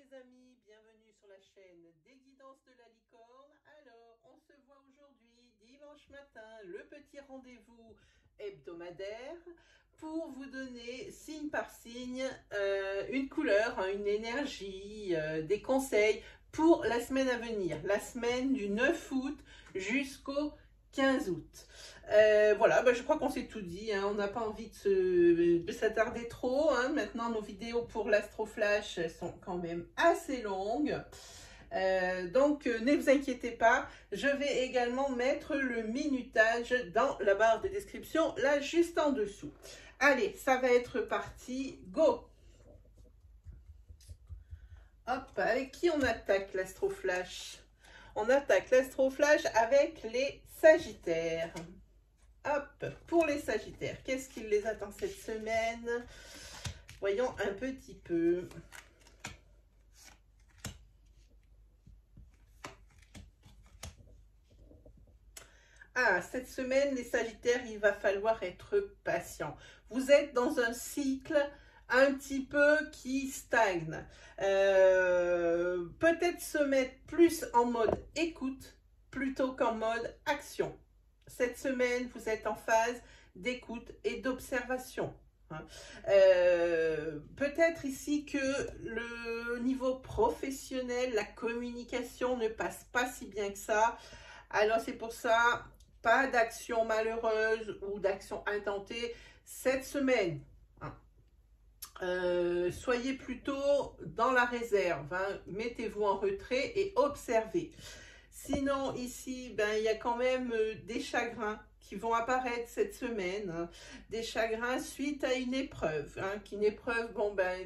les amis, bienvenue sur la chaîne des guidances de la licorne. Alors, on se voit aujourd'hui, dimanche matin, le petit rendez-vous hebdomadaire pour vous donner signe par signe une couleur, une énergie, des conseils pour la semaine à venir, la semaine du 9 août jusqu'au 15 août. Voilà, je crois qu'on s'est tout dit, hein. On n'a pas envie de s'attarder trop, hein. Maintenant, nos vidéos pour l'Astroflash sont quand même assez longues. Donc, ne vous inquiétez pas, je vais également mettre le minutage dans la barre de description, là, juste en dessous. Allez, ça va être parti, go! Hop, avec qui on attaque l'Astroflash? On attaque l'Astroflash avec les Sagittaires. Hop, pour les Sagittaires, qu'est-ce qui les attend cette semaine? Voyons un petit peu. Ah, cette semaine, les Sagittaires, il va falloir être patient. Vous êtes dans un cycle un petit peu qui stagne. Peut-être se mettre plus en mode écoute plutôt qu'en mode action. Cette semaine, vous êtes en phase d'écoute et d'observation. Peut-être ici que le niveau professionnel, la communication ne passe pas si bien que ça. Alors c'est pour ça, pas d'action malheureuse ou d'action intentée cette semaine. Soyez plutôt dans la réserve, hein. Mettez-vous en retrait et observez. Sinon ici, il y a quand même des chagrins qui vont apparaître cette semaine, hein. Des chagrins suite à une épreuve, hein. Une épreuve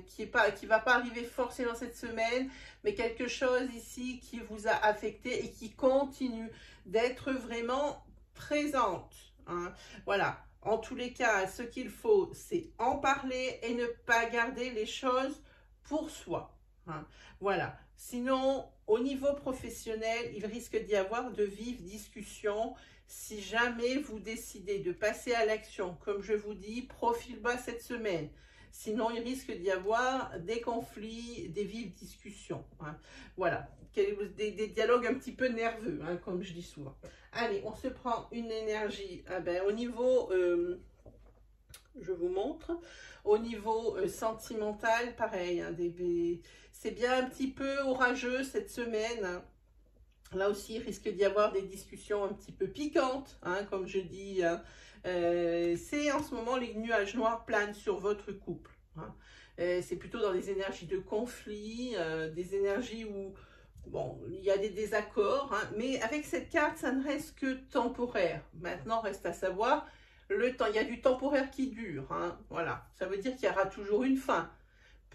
qui va pas arriver forcément cette semaine, mais quelque chose ici qui vous a affecté et qui continue d'être vraiment présente, hein. Voilà. En tous les cas, ce qu'il faut, c'est en parler et ne pas garder les choses pour soi, hein. Voilà. Sinon, au niveau professionnel, il risque d'y avoir de vives discussions. Si jamais vous décidez de passer à l'action, comme je vous dis, profil bas cette semaine. Sinon, il risque d'y avoir des conflits, des vives discussions, hein. Voilà. Des dialogues un petit peu nerveux, hein, comme je dis souvent. Allez, on se prend une énergie. Au niveau, je vous montre, au niveau sentimental, pareil, hein, c'est bien un petit peu orageux cette semaine, hein. Là aussi, il risque d'y avoir des discussions un petit peu piquantes, hein, comme je dis, hein. C'est en ce moment, les nuages noirs planent sur votre couple, hein. C'est plutôt dans les énergies de conflit, des énergies où bon, il y a des désaccords, hein, mais avec cette carte, ça ne reste que temporaire. Maintenant, reste à savoir, le temps, il y a du temporaire qui dure, hein, voilà. Ça veut dire qu'il y aura toujours une fin,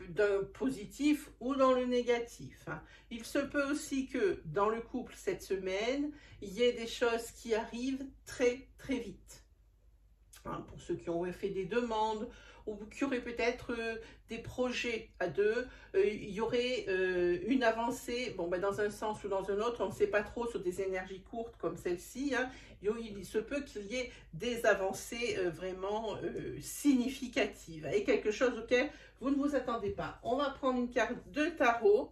dans le positif ou dans le négatif, hein. Il se peut aussi que dans le couple, cette semaine, il y ait des choses qui arrivent très, très vite. Hein, pour ceux qui ont fait des demandes ou qui auraient peut-être des projets à deux, il y aurait une avancée, dans un sens ou dans un autre, on ne sait pas trop, sur des énergies courtes comme celle-ci, hein. Il se peut qu'il y ait des avancées vraiment significatives et quelque chose auquel vous ne vous attendez pas. On va prendre une carte de tarot.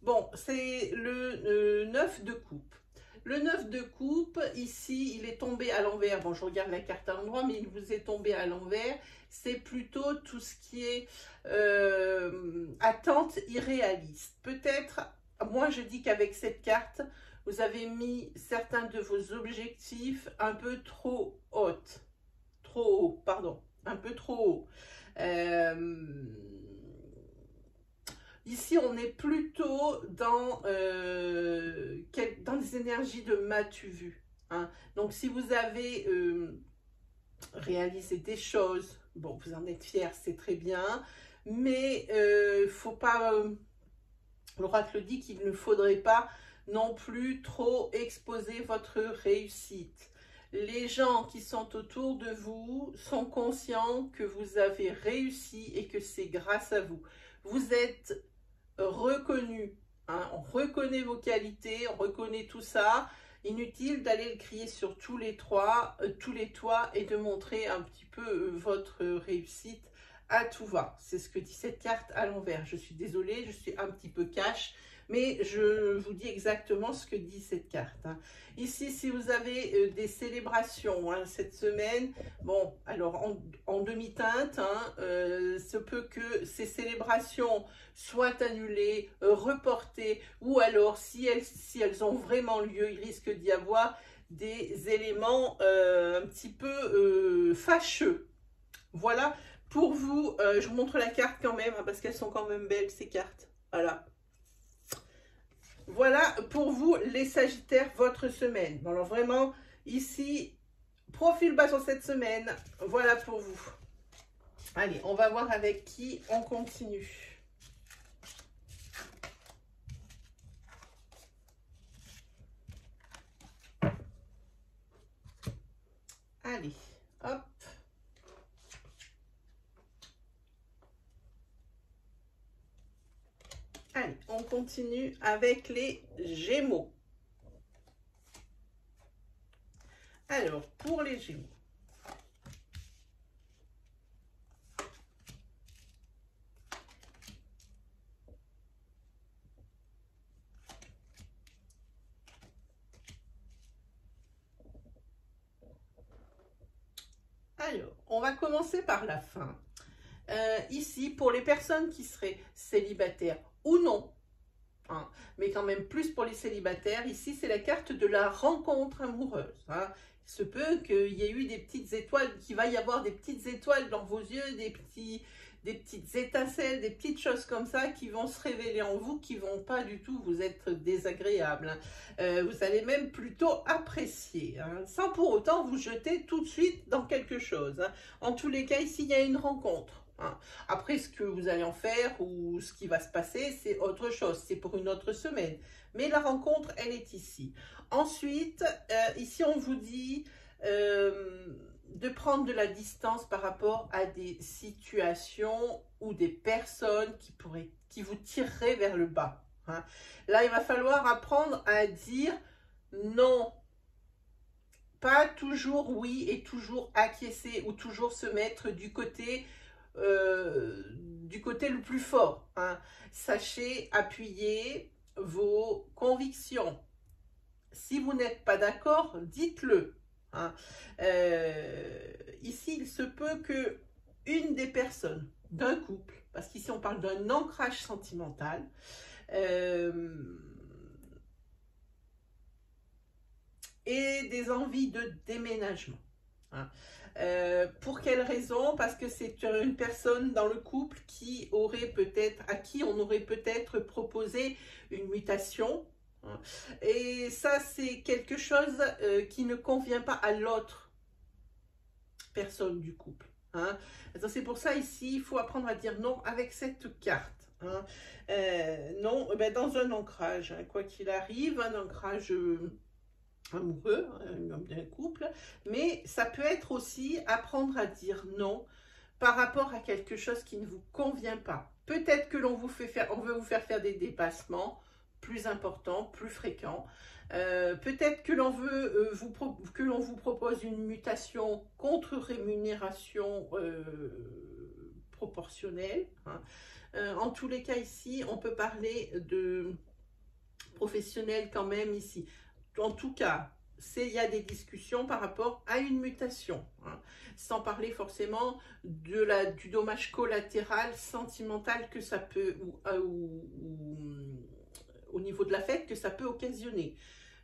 Bon, c'est le 9 de coupe. Le 9 de coupe, ici, il est tombé à l'envers. Bon, je regarde la carte à l'endroit, mais il vous est tombé à l'envers. C'est plutôt tout ce qui est attente irréaliste. Peut-être, moi je dis qu'avec cette carte, vous avez mis certains de vos objectifs un peu trop hautes. Trop haut, pardon. Un peu trop haut. Ici, on est plutôt dans des énergies de m'as-tu vu, hein. Donc, si vous avez réalisé des choses, bon, vous en êtes fiers, c'est très bien, mais faut pas, l'oracle dit qu'il ne faudrait pas non plus trop exposer votre réussite. Les gens qui sont autour de vous sont conscients que vous avez réussi et que c'est grâce à vous. Vous êtes reconnu, hein, on reconnaît vos qualités, on reconnaît tout ça. Inutile d'aller le crier sur tous les toits et de montrer un petit peu votre réussite à tout va. C'est ce que dit cette carte à l'envers. Je suis désolée, je suis un petit peu cash, mais je vous dis exactement ce que dit cette carte. Hein. Ici, si vous avez des célébrations hein, cette semaine, bon, alors en demi-teinte, hein, se peut que ces célébrations soient annulées, reportées, ou alors si elles ont vraiment lieu, il risque d'y avoir des éléments un petit peu fâcheux. Voilà, pour vous, je vous montre la carte quand même, hein, parce qu'elles sont quand même belles ces cartes. Voilà. Voilà pour vous les Sagittaires, votre semaine. Bon, alors vraiment, ici, profil bas sur cette semaine. Voilà pour vous. Allez, on va voir avec qui on continue. Allez, hop. Allez, on continue avec les Gémeaux. Alors, pour les Gémeaux. Alors, on va commencer par la fin. Ici, pour les personnes qui seraient célibataires ou non, hein, mais quand même plus pour les célibataires, ici, c'est la carte de la rencontre amoureuse. Hein. Il se peut qu'il y ait eu des petites étoiles, qu'il va y avoir des petites étoiles dans vos yeux, des petites étincelles, des petites choses comme ça qui vont se révéler en vous, qui vont pas du tout vous être désagréables. Hein. Vous allez même plutôt apprécier, hein, sans pour autant vous jeter tout de suite dans quelque chose. Hein. En tous les cas, ici, il y a une rencontre. Hein. Après, ce que vous allez en faire ou ce qui va se passer, c'est autre chose, c'est pour une autre semaine. Mais la rencontre, elle est ici. Ensuite, ici, on vous dit de prendre de la distance par rapport à des situations ou des personnes qui vous tireraient vers le bas. Hein. Là, il va falloir apprendre à dire non. Pas toujours oui et toujours acquiescer ou toujours se mettre du côté le plus fort. Hein. Sachez appuyer vos convictions. Si vous n'êtes pas d'accord, dites-le. Hein. Ici, il se peut que une des personnes d'un couple, parce qu'ici on parle d'un ancrage sentimental, et des envies de déménagement. Hein. Pour quelle raison? Parce que c'est une personne dans le couple à qui on aurait peut-être proposé une mutation. Hein. Et ça, c'est quelque chose qui ne convient pas à l'autre personne du couple. Hein. C'est pour ça ici, il faut apprendre à dire non avec cette carte. Hein. Non, ben dans un ancrage, hein, quoi qu'il arrive, un ancrage amoureux, d'un couple, mais ça peut être aussi apprendre à dire non par rapport à quelque chose qui ne vous convient pas. Peut-être que on veut vous faire des dépassements plus importants, plus fréquents. Peut-être que l'on veut vous propose une mutation contre rémunération proportionnelle. Hein. En tous les cas ici, on peut parler de professionnel quand même ici. En tout cas, il y a des discussions par rapport à une mutation, hein, sans parler forcément du dommage collatéral sentimental que ça peut, au niveau de l'affect que ça peut occasionner.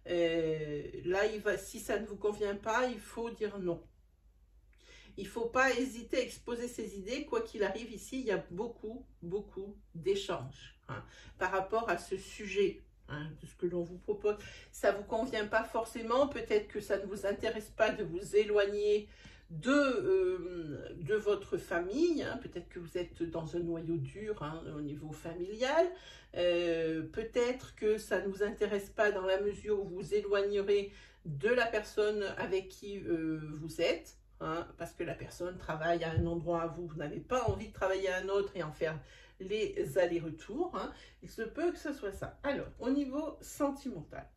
Là, si ça ne vous convient pas, il faut dire non. Il ne faut pas hésiter à exposer ses idées, quoi qu'il arrive ici, il y a beaucoup d'échanges hein, par rapport à ce sujet. Hein, de ce que l'on vous propose, ça ne vous convient pas forcément, peut-être que ça ne vous intéresse pas de vous éloigner de votre famille, hein, peut-être que vous êtes dans un noyau dur hein, au niveau familial, peut-être que ça ne vous intéresse pas dans la mesure où vous vous éloignerez de la personne avec qui vous êtes, hein, parce que la personne travaille à un endroit, vous n'avez pas envie de travailler à un autre et en faire les allers-retours, hein. Il se peut que ce soit ça. Alors, au niveau sentimental.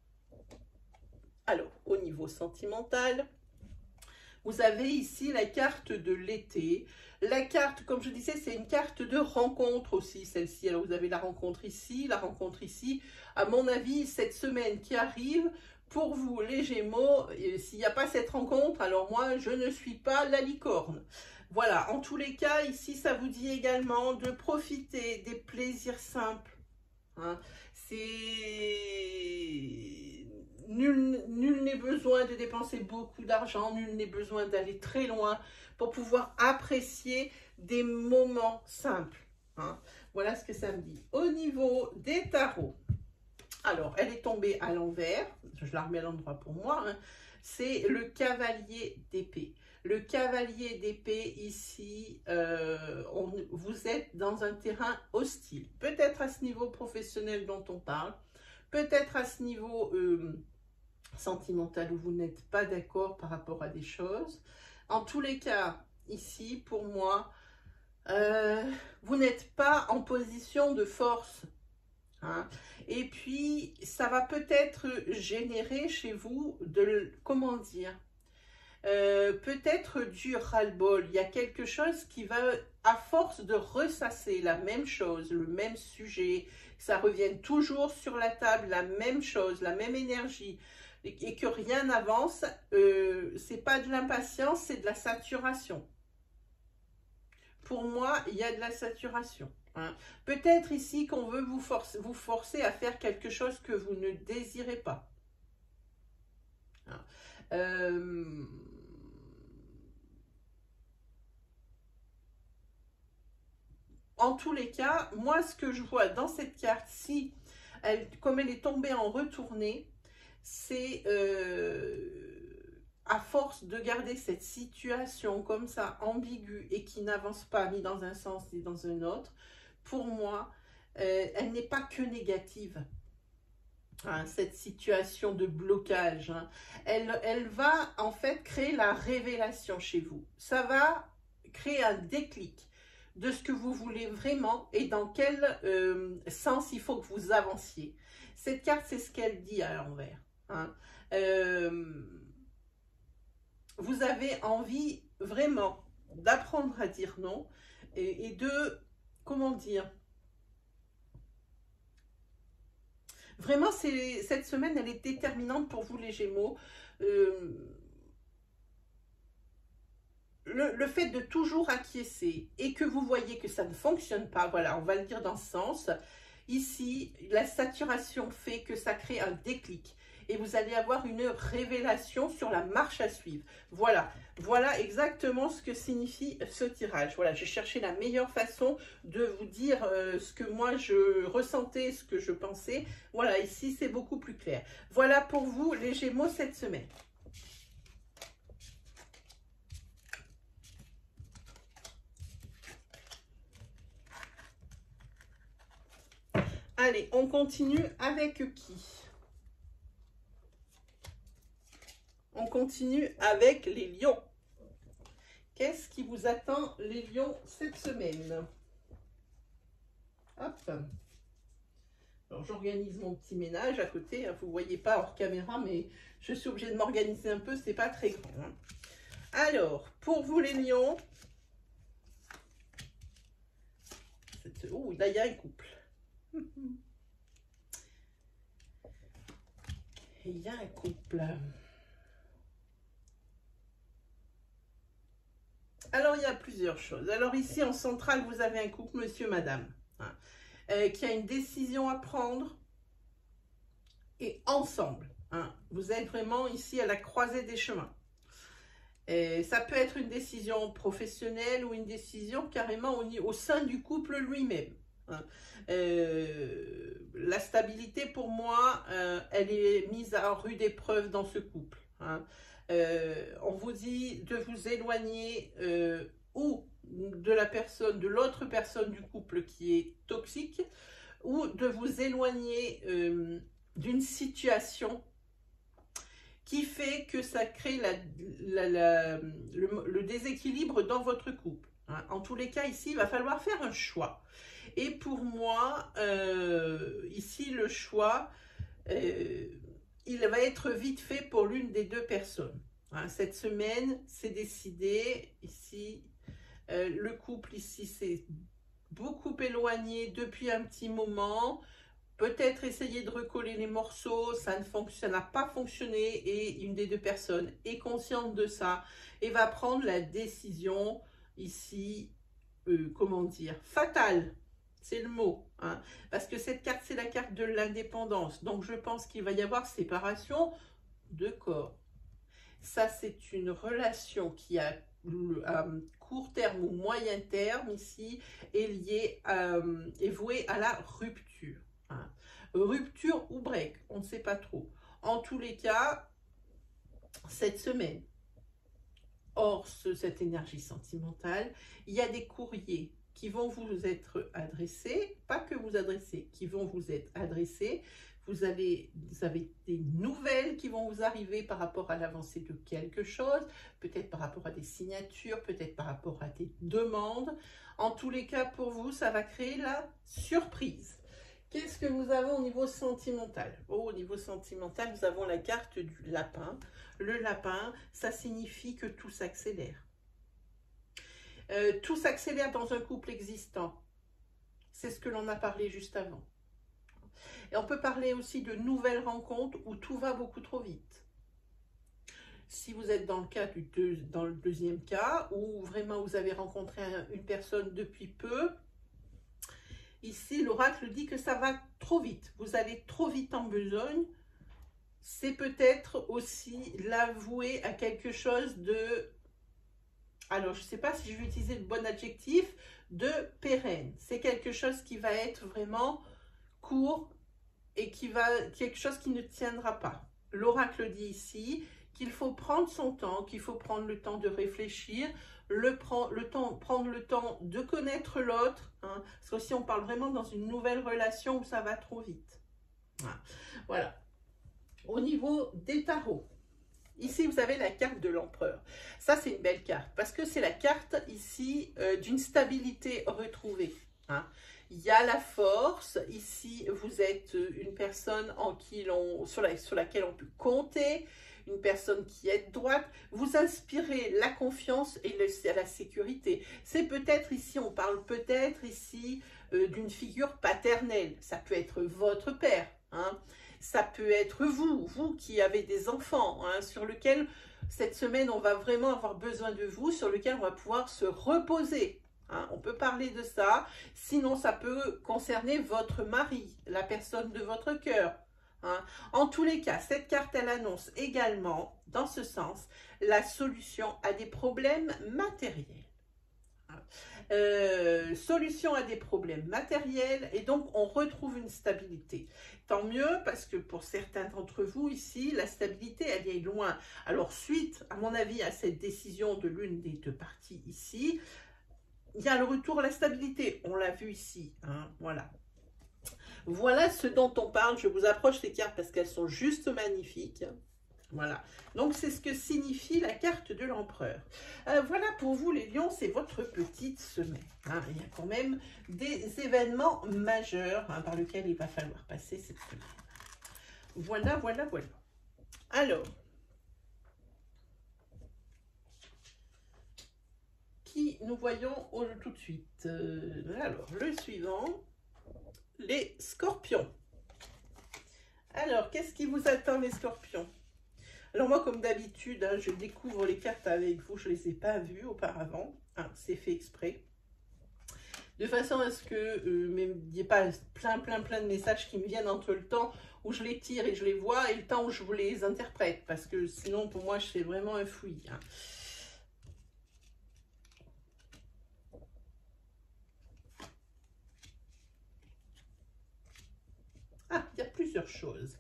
Vous avez ici la carte de l'été. La carte, comme je disais, c'est une carte de rencontre aussi, celle-ci. Alors, vous avez la rencontre ici, la rencontre ici. À mon avis, cette semaine qui arrive, pour vous, les Gémeaux, s'il n'y a pas cette rencontre, alors moi, je ne suis pas la licorne. Voilà, en tous les cas, ici, ça vous dit également de profiter des plaisirs simples. Hein. Nul n'est besoin de dépenser beaucoup d'argent, nul n'est besoin d'aller très loin pour pouvoir apprécier des moments simples. Hein. Voilà ce que ça me dit. Au niveau des tarots, alors elle est tombée à l'envers, je la remets à l'endroit pour moi, hein. C'est le cavalier d'épée. Le cavalier d'épée ici, vous êtes dans un terrain hostile. Peut-être à ce niveau professionnel dont on parle, peut-être à ce niveau sentimental où vous n'êtes pas d'accord par rapport à des choses. En tous les cas, ici, pour moi, vous n'êtes pas en position de force. Hein. Et puis, ça va peut-être générer chez vous comment dire, peut-être du ras-le-bol. Il y a quelque chose qui va, à force de ressasser la même chose, le même sujet, ça revienne toujours sur la table, la même chose, la même énergie, et que rien n'avance, c'est pas de l'impatience, c'est de la saturation. Pour moi, il y a de la saturation. Hein. Peut-être ici qu'on veut vous forcer à faire quelque chose que vous ne désirez pas. Hein. En tous les cas, moi, ce que je vois dans cette carte, comme elle est tombée en retournée, c'est à force de garder cette situation comme ça, ambiguë, et qui n'avance pas ni dans un sens ni dans un autre, pour moi, elle n'est pas que négative. Hein, cette situation de blocage, hein. Elle va en fait créer la révélation chez vous. Ça va créer un déclic de ce que vous voulez vraiment et dans quel sens il faut que vous avanciez. Cette carte, c'est ce qu'elle dit à l'envers. Hein. Vous avez envie vraiment d'apprendre à dire non et de, comment dire, vraiment, cette semaine, elle est déterminante pour vous les Gémeaux. Le fait de toujours acquiescer et que vous voyez que ça ne fonctionne pas, voilà, on va le dire dans ce sens. Ici, la saturation fait que ça crée un déclic et vous allez avoir une révélation sur la marche à suivre. Voilà, voilà exactement ce que signifie ce tirage. Voilà, j'ai cherché la meilleure façon de vous dire ce que moi je ressentais, ce que je pensais. Voilà, ici c'est beaucoup plus clair. Voilà pour vous les Gémeaux cette semaine. Allez, on continue avec qui? On continue avec les lions. Qu'est-ce qui vous attend, les lions, cette semaine? Hop. Alors, j'organise mon petit ménage à côté. Vous ne voyez pas hors caméra, mais je suis obligée de m'organiser un peu. C'est pas très grand. Hein. Alors, pour vous, les lions. Oh, là, il y a un couple. Il y a un couple. Alors, il y a plusieurs choses. Alors, ici, en centrale, vous avez un couple, monsieur, madame, hein, qui a une décision à prendre et ensemble. Hein, vous êtes vraiment ici à la croisée des chemins. Et ça peut être une décision professionnelle ou une décision carrément au sein du couple lui-même. Hein. La stabilité, pour moi, elle est mise à rude épreuve dans ce couple. Hein. On vous dit de vous éloigner ou de l'autre personne du couple qui est toxique, ou de vous éloigner d'une situation qui fait que ça crée le déséquilibre dans votre couple. Hein. En tous les cas, ici, il va falloir faire un choix. Et pour moi, ici, le choix, il va être vite fait pour l'une des deux personnes. Hein, cette semaine, c'est décidé. Ici, le couple ici, c'est beaucoup éloigné depuis un petit moment. Peut-être essayer de recoller les morceaux, ça n'a pas fonctionné et une des deux personnes est consciente de ça et va prendre la décision ici, comment dire, fatale. C'est le mot, hein, parce que cette carte, c'est la carte de l'indépendance. Donc, je pense qu'il va y avoir séparation de corps. Ça, c'est une relation qui a à court terme ou moyen terme ici est liée, est vouée à la rupture. Hein. Rupture ou break, on ne sait pas trop. En tous les cas, cette semaine, hors cette énergie sentimentale, il y a des courriers qui vont vous être adressés, pas que vous adressez, qui vont vous être adressés. Vous avez des nouvelles qui vont vous arriver par rapport à l'avancée de quelque chose, peut-être par rapport à des signatures, peut-être par rapport à des demandes. En tous les cas, pour vous, ça va créer la surprise. Qu'est-ce que nous avons au niveau sentimental? Au niveau sentimental, nous avons la carte du lapin. Le lapin, ça signifie que tout s'accélère. Tout s'accélère dans un couple existant. C'est ce que l'on a parlé juste avant. Et on peut parler aussi de nouvelles rencontres où tout va beaucoup trop vite. Si vous êtes dans le deuxième cas, où vraiment vous avez rencontré une personne depuis peu, ici l'oracle dit que ça va trop vite. Vous allez trop vite en besogne. C'est peut-être aussi l'avouer à quelque chose de... Alors, je ne sais pas si je vais utiliser le bon adjectif, de pérenne. C'est quelque chose qui va être vraiment court et quelque chose qui ne tiendra pas. L'oracle dit ici qu'il faut prendre son temps, qu'il faut prendre le temps de réfléchir, prendre le temps de connaître l'autre, hein, parce que si on parle vraiment dans une nouvelle relation où ça va trop vite. Voilà. Au niveau des tarots, ici, vous avez la carte de l'empereur. Ça, c'est une belle carte parce que c'est la carte ici d'une stabilité retrouvée. Hein. Il y a la force. Ici, vous êtes une personne sur laquelle on peut compter, une personne qui est droite. Vous inspirez la confiance et la sécurité. C'est peut-être ici, on parle peut-être ici d'une figure paternelle. Ça peut être votre père. Hein. Ça peut être vous qui avez des enfants, hein, sur lequel cette semaine on va vraiment avoir besoin de vous, sur lequel on va pouvoir se reposer. Hein, on peut parler de ça, sinon ça peut concerner votre mari, la personne de votre cœur. Hein. En tous les cas, cette carte elle annonce également, dans ce sens, la solution à des problèmes matériels. Solution à des problèmes matériels et donc on retrouve une stabilité. Tant mieux parce que pour certains d'entre vous ici, la stabilité elle est loin. Alors suite à mon avis à cette décision de l'une des deux parties ici, il y a le retour à la stabilité. On l'a vu ici, hein, voilà. Voilà ce dont on parle. Je vous approche ces cartes parce qu'elles sont juste magnifiques. Voilà, donc c'est ce que signifie la carte de l'empereur. Voilà pour vous les lions, c'est votre petite semaine. Hein. Il y a quand même des événements majeurs hein, par lesquels il va falloir passer cette semaine. Voilà, voilà, voilà. Alors, qui nous voyons tout de suite? Alors, le suivant, les scorpions. Alors, qu'est-ce qui vous attend les scorpions? Alors moi, comme d'habitude, hein, je découvre les cartes avec vous. Je ne les ai pas vues auparavant. Hein, c'est fait exprès. De façon à ce que il n'y ait pas plein de messages qui me viennent entre le temps où je les tire et je les vois et le temps où je vous les interprète. Parce que sinon, pour moi, c'est vraiment un fouillis. Hein. Ah, il y a plusieurs choses.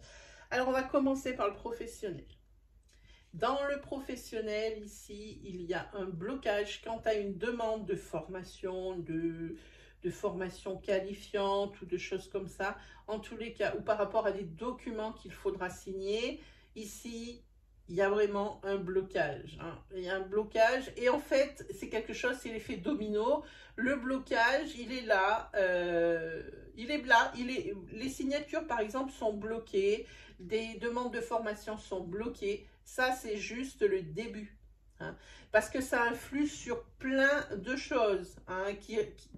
Alors, on va commencer par le professionnel. Dans le professionnel, ici, il y a un blocage quant à une demande de formation, de formation qualifiante ou de choses comme ça. En tous les cas, ou par rapport à des documents qu'il faudra signer, ici, il y a vraiment un blocage. Hein. Il y a un blocage et en fait, c'est quelque chose, c'est l'effet domino. Le blocage, il est là. Les signatures, par exemple, sont bloquées. Des demandes de formation sont bloquées. Ça, c'est juste le début. Hein, parce que ça influe sur plein de choses, hein,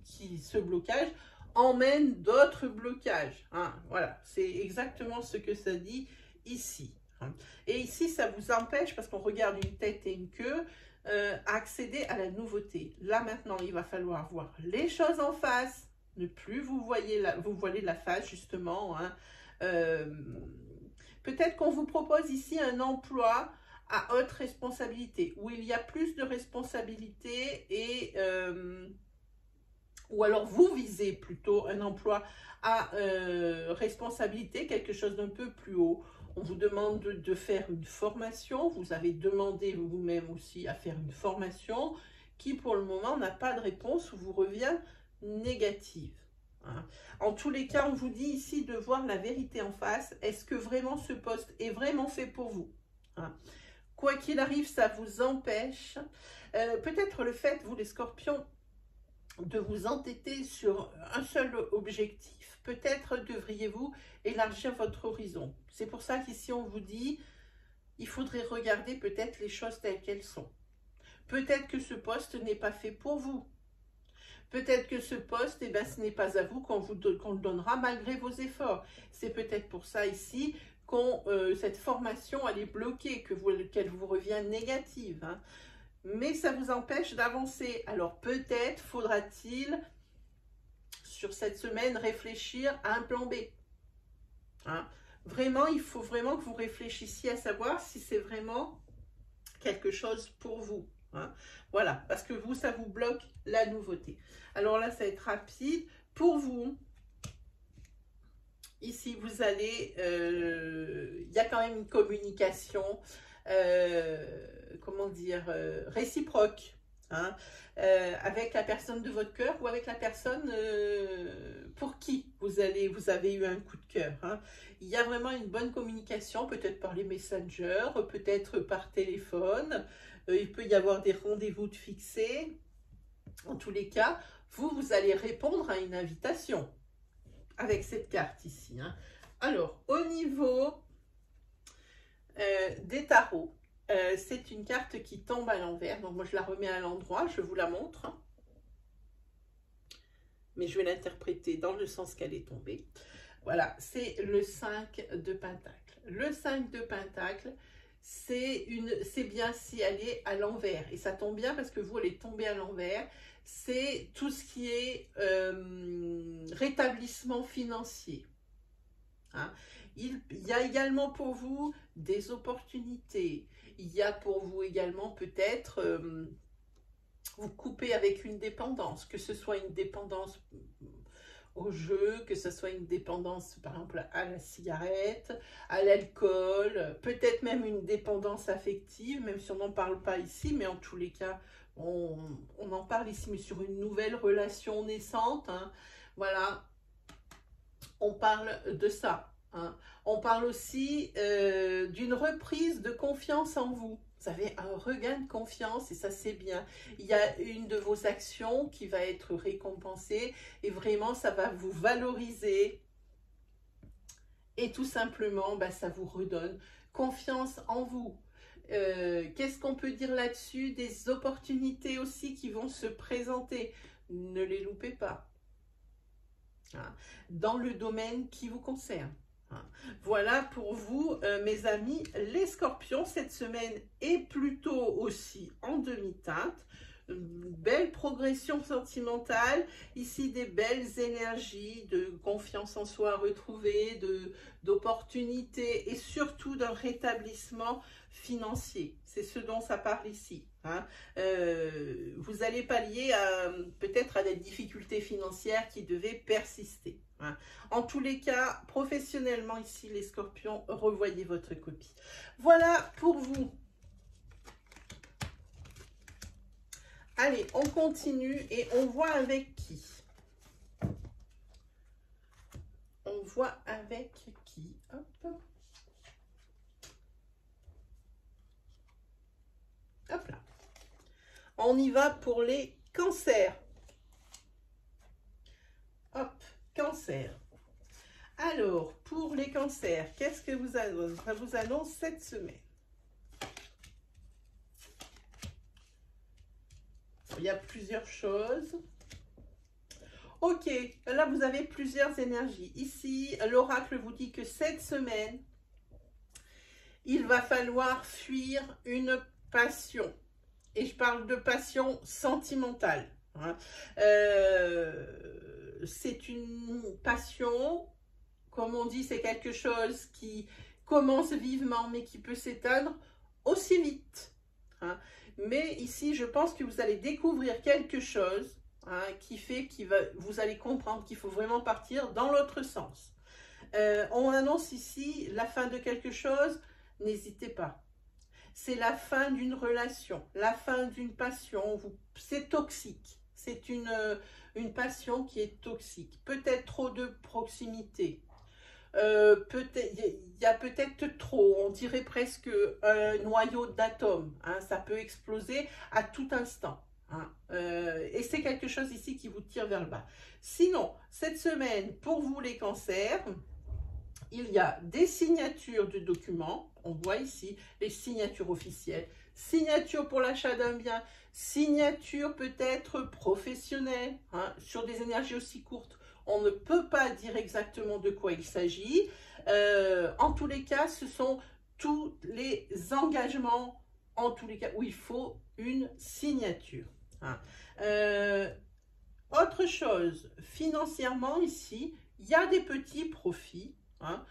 ce blocage emmène d'autres blocages. Hein, voilà, c'est exactement ce que ça dit ici. Hein. Et ici, ça vous empêche, parce qu'on regarde une tête et une queue, à accéder à la nouveauté. Là, maintenant, il va falloir voir les choses en face, ne plus vous voiler la face, justement. Hein. Peut-être qu'on vous propose ici un emploi à haute responsabilité, où il y a plus de responsabilités et ou alors vous visez plutôt un emploi à responsabilité, quelque chose d'un peu plus haut. On vous demande de faire une formation, vous avez demandé vous-même aussi à faire une formation qui pour le moment n'a pas de réponse ou vous revient négative. Hein. En tous les cas, on vous dit ici de voir la vérité en face. Est-ce que vraiment ce poste est vraiment fait pour vous? Hein. Quoi qu'il arrive, ça vous empêche. Peut-être le fait, vous les scorpions, de vous entêter sur un seul objectif. Peut-être devriez-vous élargir votre horizon. C'est pour ça qu'ici on vous dit, il faudrait regarder peut-être les choses telles qu'elles sont. Peut-être que ce poste n'est pas fait pour vous. Peut-être que ce poste, eh ben, ce n'est pas à vous qu'on le donnera malgré vos efforts. C'est peut-être pour ça ici cette formation elle est bloquée, qu'elle vous revient négative. Hein. Mais ça vous empêche d'avancer. Alors peut-être faudra-t-il, sur cette semaine, réfléchir à un plan B. Hein. Vraiment, il faut vraiment que vous réfléchissiez à savoir si c'est vraiment quelque chose pour vous. Hein. Voilà, parce que vous, ça vous bloque la nouveauté. Alors là, ça va être rapide. Pour vous, ici, vous allez, il y a quand même une communication, comment dire, réciproque, hein, avec la personne de votre cœur ou avec la personne pour qui vous avez eu un coup de cœur. Hein. Il y a vraiment une bonne communication, peut-être par les messengers, peut-être par téléphone. Il peut y avoir des rendez-vous de fixés. En tous les cas, vous allez répondre à une invitation avec cette carte ici. Hein. Alors, au niveau des tarots, c'est une carte qui tombe à l'envers. Donc, moi, je la remets à l'endroit, je vous la montre. Hein. Mais je vais l'interpréter dans le sens qu'elle est tombée. Voilà, c'est le 5 de Pentacle. Le 5 de Pentacle, c'est bien si elle est à l'envers. Et ça tombe bien parce que vous, elle est tombée à l'envers. C'est tout ce qui est rétablissement financier. Hein. Il y a également pour vous des opportunités. Il y a pour vous également peut-être vous couper avec une dépendance, que ce soit une dépendance au jeu, que ce soit une dépendance par exemple à la cigarette, à l'alcool, peut-être même une dépendance affective, même si on n'en parle pas ici, mais en tous les cas, on en parle ici, mais sur une nouvelle relation naissante. Hein. Voilà, on parle de ça. Hein. On parle aussi d'une reprise de confiance en vous. Vous avez un regain de confiance et ça c'est bien. Il y a une de vos actions qui va être récompensée et vraiment ça va vous valoriser. Et tout simplement, bah, ça vous redonne confiance en vous. Qu'est-ce qu'on peut dire là-dessus? Des opportunités aussi qui vont se présenter. Ne les loupez pas. Hein. Dans le domaine qui vous concerne. Voilà pour vous, mes amis, les scorpions. Cette semaine est plutôt aussi en demi-teinte. Belle progression sentimentale. Ici, des belles énergies de confiance en soi retrouvée, d'opportunités et surtout d'un rétablissement financier. C'est ce dont ça parle ici. Hein. Vous allez pallier peut-être à des difficultés financières qui devaient persister. Hein. En tous les cas, professionnellement ici, les scorpions, revoyez votre copie. Voilà pour vous. Allez, on continue et on voit avec qui? On voit avec qui? Hop. Hop là. On y va pour les cancers. Hop, cancer. Alors, pour les cancers, qu'est-ce que ça vous annonce cette semaine? il y a plusieurs choses. Ok, là vous avez plusieurs énergies. Ici, l'oracle vous dit que cette semaine, il va falloir fuir une passion. Et je parle de passion sentimentale. Hein. C'est une passion, comme on dit, c'est quelque chose qui commence vivement, mais qui peut s'éteindre aussi vite. Hein. Mais ici, je pense que vous allez découvrir quelque chose, hein, qui fait que vous allez comprendre qu'il faut vraiment partir dans l'autre sens. On annonce ici la fin de quelque chose, n'hésitez pas. C'est la fin d'une relation, la fin d'une passion, c'est toxique. C'est une passion qui est toxique. Peut-être trop de proximité. Il y a peut-être trop, on dirait presque un noyau d'atomes. Hein, ça peut exploser à tout instant. Hein, et c'est quelque chose ici qui vous tire vers le bas. Sinon, cette semaine, pour vous les cancers, il y a des signatures de documents. On voit ici les signatures officielles. Signature pour l'achat d'un bien, signature peut-être professionnelle. Hein, sur des énergies aussi courtes, on ne peut pas dire exactement de quoi il s'agit. En tous les cas, ce sont tous les engagements, en tous les cas, où il faut une signature. Hein. Autre chose, financièrement ici, il y a des petits profits. Hein.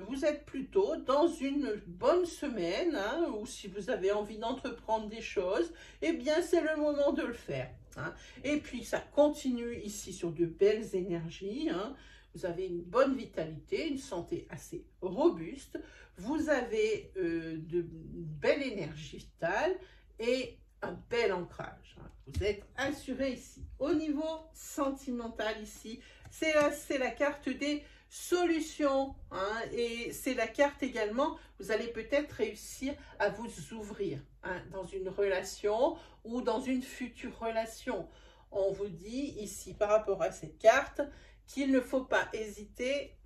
Vous êtes plutôt dans une bonne semaine, hein, ou si vous avez envie d'entreprendre des choses, eh bien c'est le moment de le faire. Hein. Et puis ça continue ici sur de belles énergies. Hein. Vous avez une bonne vitalité, une santé assez robuste, vous avez de belles énergies vitales et un bel ancrage. Hein. Vous êtes assuré ici. Au niveau sentimental ici, c'est la carte des solutions, hein, et c'est la carte également, vous allez peut-être réussir à vous ouvrir, hein, dans une relation ou dans une future relation. On vous dit ici par rapport à cette carte qu'il ne faut pas hésiter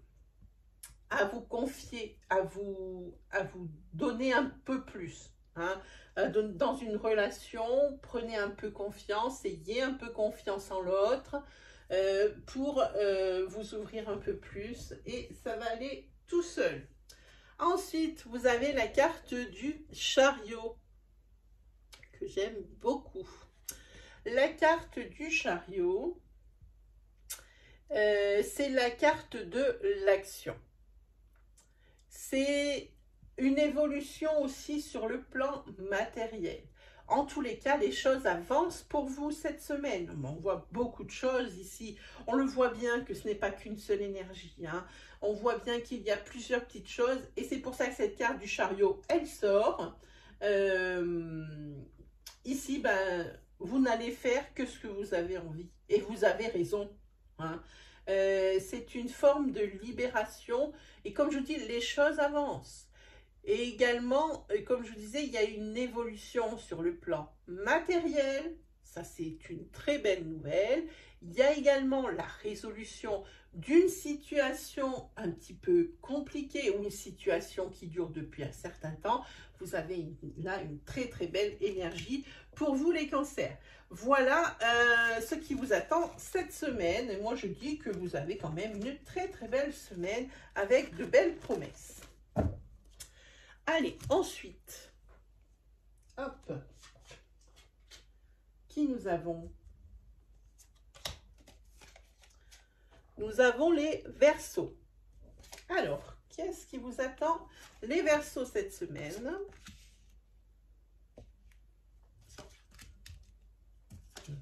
à vous confier, à vous donner un peu plus. Hein. Dans une relation, prenez un peu confiance, ayez un peu confiance en l'autre, pour vous ouvrir un peu plus et ça va aller tout seul. Ensuite, vous avez la carte du chariot que j'aime beaucoup. La carte du chariot, c'est la carte de l'action. C'est une évolution aussi sur le plan matériel. En tous les cas, les choses avancent pour vous cette semaine. On voit beaucoup de choses ici. On le voit bien que ce n'est pas qu'une seule énergie. Hein. On voit bien qu'il y a plusieurs petites choses. Et c'est pour ça que cette carte du chariot, elle sort. Ici, ben, vous n'allez faire que ce que vous avez envie. Et vous avez raison. Hein. C'est une forme de libération. Et comme je vous dis, les choses avancent. Et également, comme je vous disais, il y a une évolution sur le plan matériel. Ça, c'est une très belle nouvelle. Il y a également la résolution d'une situation un petit peu compliquée ou une situation qui dure depuis un certain temps. Vous avez là une très très belle énergie pour vous les cancers. Voilà ce qui vous attend cette semaine. Et moi, je dis que vous avez quand même une très très belle semaine avec de belles promesses. Allez, ensuite, hop, qui nous avons? Nous avons les Verseaux. Alors, qu'est-ce qui vous attend les Verseaux cette semaine?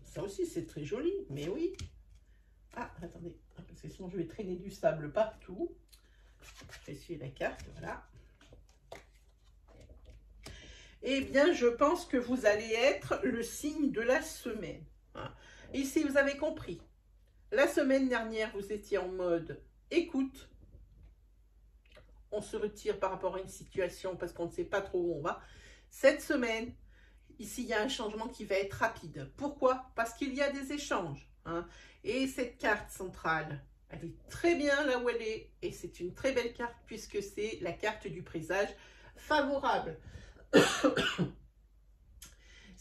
Ça aussi, c'est très joli, mais oui. Ah, attendez, parce que sinon je vais traîner du sable partout. Je vais essuyer la carte, voilà. Eh bien, je pense que vous allez être le signe de la semaine. Ici, vous avez compris. La semaine dernière, vous étiez en mode écoute. On se retire par rapport à une situation parce qu'on ne sait pas trop où on va. Cette semaine, ici, il y a un changement qui va être rapide. Pourquoi? Parce qu'il y a des échanges. Hein. Et cette carte centrale, elle est très bien là où elle est. Et c'est une très belle carte puisque c'est la carte du présage favorable.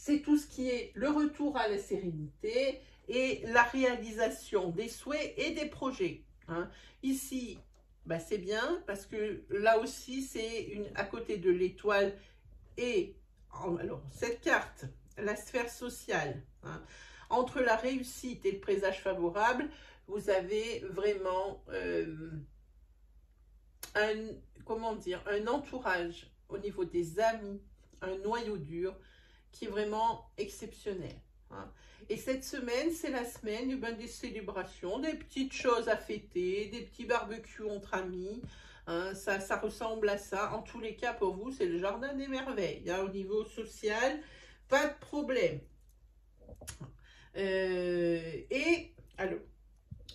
c'est tout ce qui est le retour à la sérénité et la réalisation des souhaits et des projets. Hein. Ici, bah, c'est bien parce que là aussi, c'est à côté de l'étoile et alors cette carte, la sphère sociale, hein, entre la réussite et le présage favorable, vous avez vraiment un entourage au niveau des amis, un noyau dur qui est vraiment exceptionnel. Hein. Et cette semaine, c'est la semaine des célébrations, des petites choses à fêter, des petits barbecues entre amis. Hein, ça ressemble à ça. En tous les cas, pour vous, c'est le jardin des merveilles. Hein, au niveau social, pas de problème. Et alors,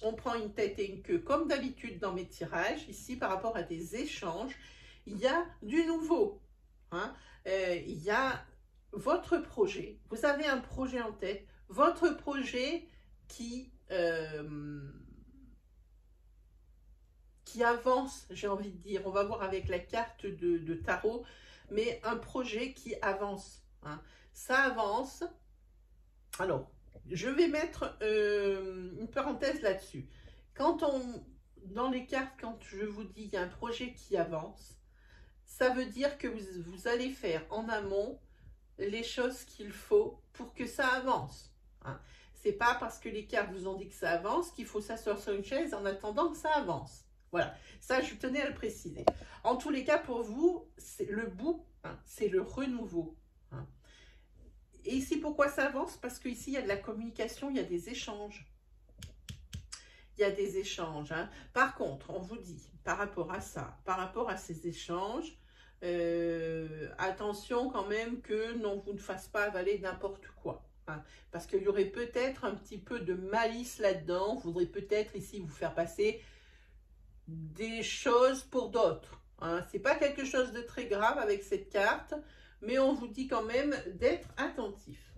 on prend une tête et une queue comme d'habitude dans mes tirages. Ici, par rapport à des échanges, il y a du nouveau. Hein, il y a votre projet. Vous avez un projet en tête. Votre projet qui avance, j'ai envie de dire. On va voir avec la carte de tarot, mais un projet qui avance. Hein. Ça avance. Alors, je vais mettre une parenthèse là-dessus. Dans les cartes, quand je vous dis qu'il y a un projet qui avance, ça veut dire que vous allez faire en amont les choses qu'il faut pour que ça avance. Hein. C'est pas parce que les cartes vous ont dit que ça avance qu'il faut s'asseoir sur une chaise en attendant que ça avance. Voilà, ça je tenais à le préciser. En tous les cas, pour vous, c'est le bout, hein, c'est le renouveau. Hein. Et ici, pourquoi ça avance? Parce qu'ici, il y a de la communication, il y a des échanges. Il y a des échanges. Hein. Par contre, on vous dit, par rapport à ça, par rapport à ces échanges, attention quand même que non, vous ne fassiez pas avaler n'importe quoi. Hein, parce qu'il y aurait peut-être un petit peu de malice là-dedans. Vous voudrez peut-être ici vous faire passer des choses pour d'autres. Hein. Ce n'est pas quelque chose de très grave avec cette carte, mais on vous dit quand même d'être attentif.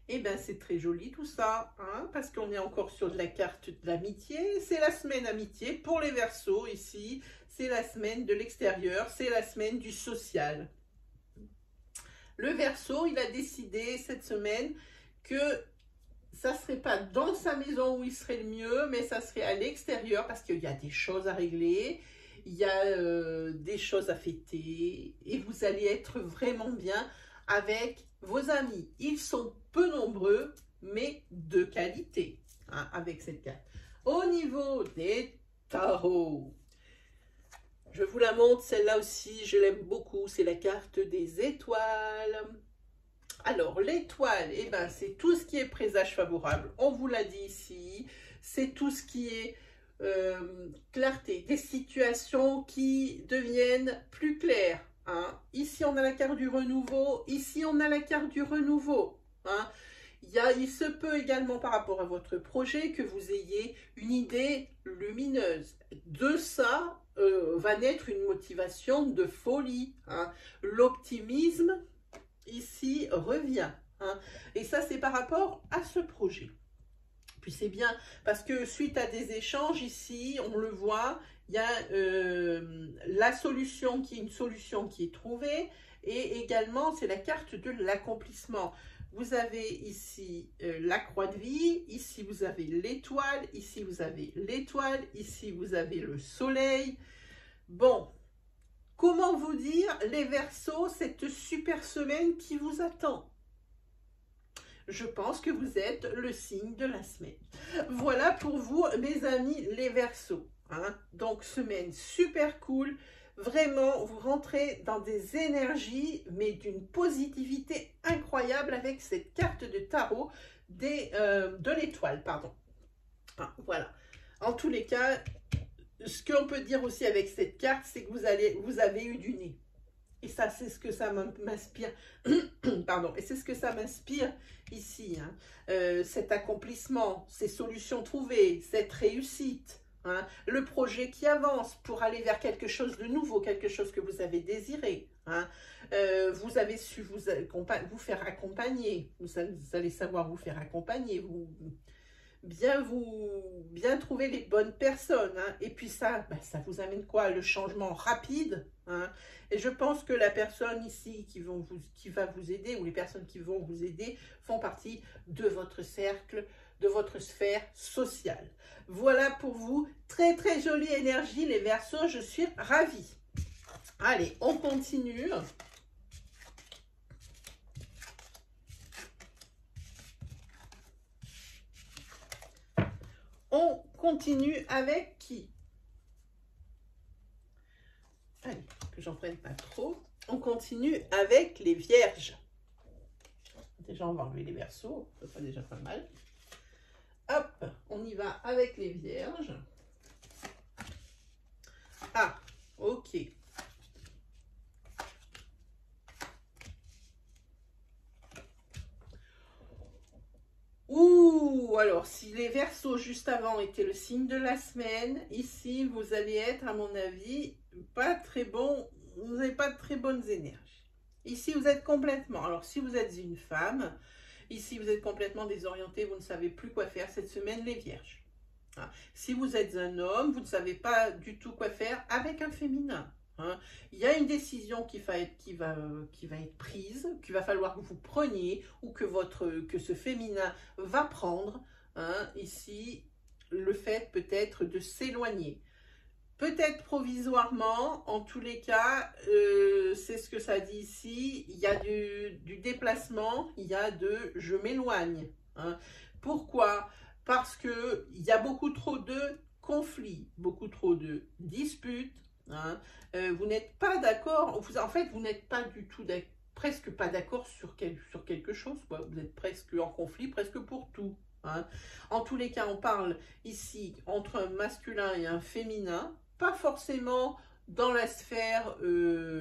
Et bien, c'est très joli tout ça, hein, parce qu'on est encore sur de la carte de l'amitié. C'est la semaine amitié pour les Verseaux ici. C'est la semaine de l'extérieur, c'est la semaine du social. Le Verseau, il a décidé cette semaine que ça ne serait pas dans sa maison où il serait le mieux, mais ça serait à l'extérieur parce qu'il y a des choses à régler, il y a des choses à fêter et vous allez être vraiment bien avec vos amis. Ils sont peu nombreux, mais de qualité, hein, avec cette carte. Au niveau des tarots, je vous la montre, celle-là aussi, je l'aime beaucoup, c'est la carte des étoiles. Alors, l'étoile, eh ben, c'est tout ce qui est présage favorable. On vous l'a dit ici, c'est tout ce qui est clarté, des situations qui deviennent plus claires. Hein. Ici, on a la carte du renouveau. Ici, on a la carte du renouveau. Hein. Il se peut également, par rapport à votre projet, que vous ayez une idée lumineuse. De ça va naître une motivation de folie. Hein. L'optimisme, ici, revient. Hein. Et ça, c'est par rapport à ce projet. Puis c'est bien, parce que suite à des échanges, ici, on le voit, il y a la solution qui est une solution qui est trouvée, et également, c'est la carte de l'accomplissement. Vous avez ici la croix de vie, ici vous avez l'étoile, ici vous avez l'étoile, ici vous avez le soleil. Bon, comment vous dire, les Verseaux, cette super semaine qui vous attend? Je pense que vous êtes le signe de la semaine. Voilà pour vous, mes amis, les Verseaux. Hein? Donc, semaine super cool. Vraiment, vous rentrez dans des énergies, mais d'une positivité incroyable avec cette carte de tarot de l'étoile, pardon. Ah, voilà. En tous les cas, ce qu'on peut dire aussi avec cette carte, c'est que vous avez eu du nez. Et ça, c'est ce que ça m'inspire. Pardon. Et c'est ce que ça m'inspire ici. Hein. Cet accomplissement, ces solutions trouvées, cette réussite. Hein, le projet qui avance pour aller vers quelque chose de nouveau, quelque chose que vous avez désiré. Hein. Vous avez su vous faire accompagner. Vous allez savoir vous faire accompagner. bien trouver les bonnes personnes, hein. Et puis ça, ben, ça vous amène quoi? Le changement rapide, hein. Et je pense que la personne ici qui va vous aider, ou les personnes qui vont vous aider, font partie de votre cercle, de votre sphère sociale. Voilà pour vous, très très jolie énergie les Verseaux, je suis ravie. Allez, on continue. On continue avec qui? Allez, que j'en prenne pas trop. On continue avec les Vierges. Déjà, on va enlever les Verseaux, ça sera déjà pas mal. Hop, on y va avec les Vierges. Ah, ok. Ouh, alors si les Verseaux juste avant étaient le signe de la semaine, ici vous allez être, à mon avis, pas très bon, vous n'avez pas de très bonnes énergies. Ici vous êtes complètement, alors si vous êtes une femme, ici vous êtes complètement désorienté, vous ne savez plus quoi faire cette semaine les Vierges. Hein. Si vous êtes un homme, vous ne savez pas du tout quoi faire avec un féminin. Hein. Il y a une décision qui va être prise, qu'il va falloir que vous preniez, ou que ce féminin va prendre. Hein. Ici, le fait peut-être de s'éloigner. Peut-être provisoirement, en tous les cas, c'est ce que ça dit ici, il y a du déplacement, il y a de « je m'éloigne ». Hein. Pourquoi? Parce qu'il y a beaucoup trop de conflits, beaucoup trop de disputes. Hein. Vous n'êtes pas d'accord, en fait, vous n'êtes pas du tout, presque pas d'accord sur quelque chose, quoi. Vous êtes presque en conflit, presque pour tout. Hein. En tous les cas, on parle ici entre un masculin et un féminin, pas forcément dans la sphère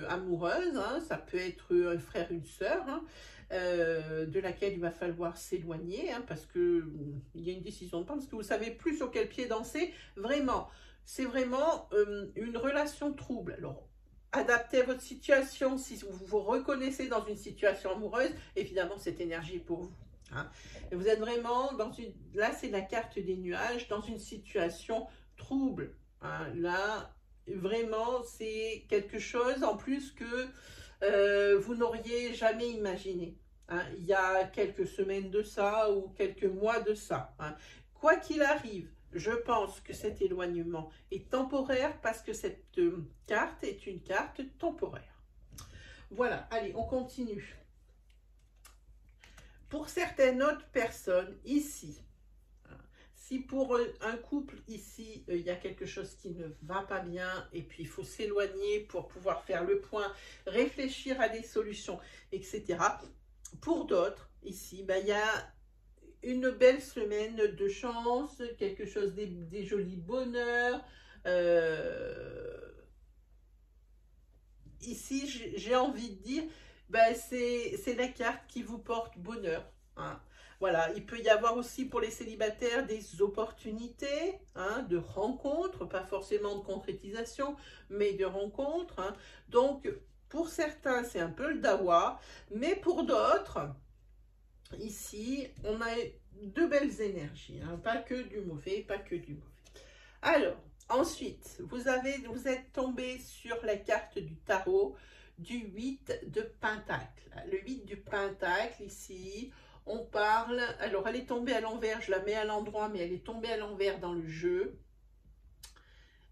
amoureuse, hein. Ça peut être un frère, une sœur, hein, de laquelle il va falloir s'éloigner, hein, parce que il y a une décision de prendre, parce que vous ne savez plus sur quel pied danser, vraiment. C'est vraiment une relation trouble. Alors, adaptez à votre situation. Si vous vous reconnaissez dans une situation amoureuse, évidemment, cette énergie est pour vous. Hein. Et vous êtes vraiment dans une... Là, c'est la carte des nuages, dans une situation trouble. Hein. Là, vraiment, c'est quelque chose en plus que vous n'auriez jamais imaginé. Hein. Il y a quelques semaines de ça ou quelques mois de ça. Hein. Quoi qu'il arrive, je pense que cet éloignement est temporaire parce que cette carte est une carte temporaire. Voilà, allez, on continue. Pour certaines autres personnes, ici, si pour un couple, ici, il y a quelque chose qui ne va pas bien et puis il faut s'éloigner pour pouvoir faire le point, réfléchir à des solutions, etc. Pour d'autres, ici, ben, il y a une belle semaine de chance, quelque chose, des jolis bonheurs. Ici, j'ai envie de dire, ben, c'est la carte qui vous porte bonheur. Hein. Voilà, il peut y avoir aussi pour les célibataires des opportunités, hein, de rencontres, pas forcément de concrétisation, mais de rencontres. Hein. Donc, pour certains, c'est un peu le dawa, mais pour d'autres... Ici, on a de belles énergies, hein, pas que du mauvais, pas que du mauvais. Alors, ensuite, vous êtes tombé sur la carte du tarot du 8 de Pentacle. Le 8 du Pentacle, ici, on parle... Alors, elle est tombée à l'envers, je la mets à l'endroit, mais elle est tombée à l'envers dans le jeu.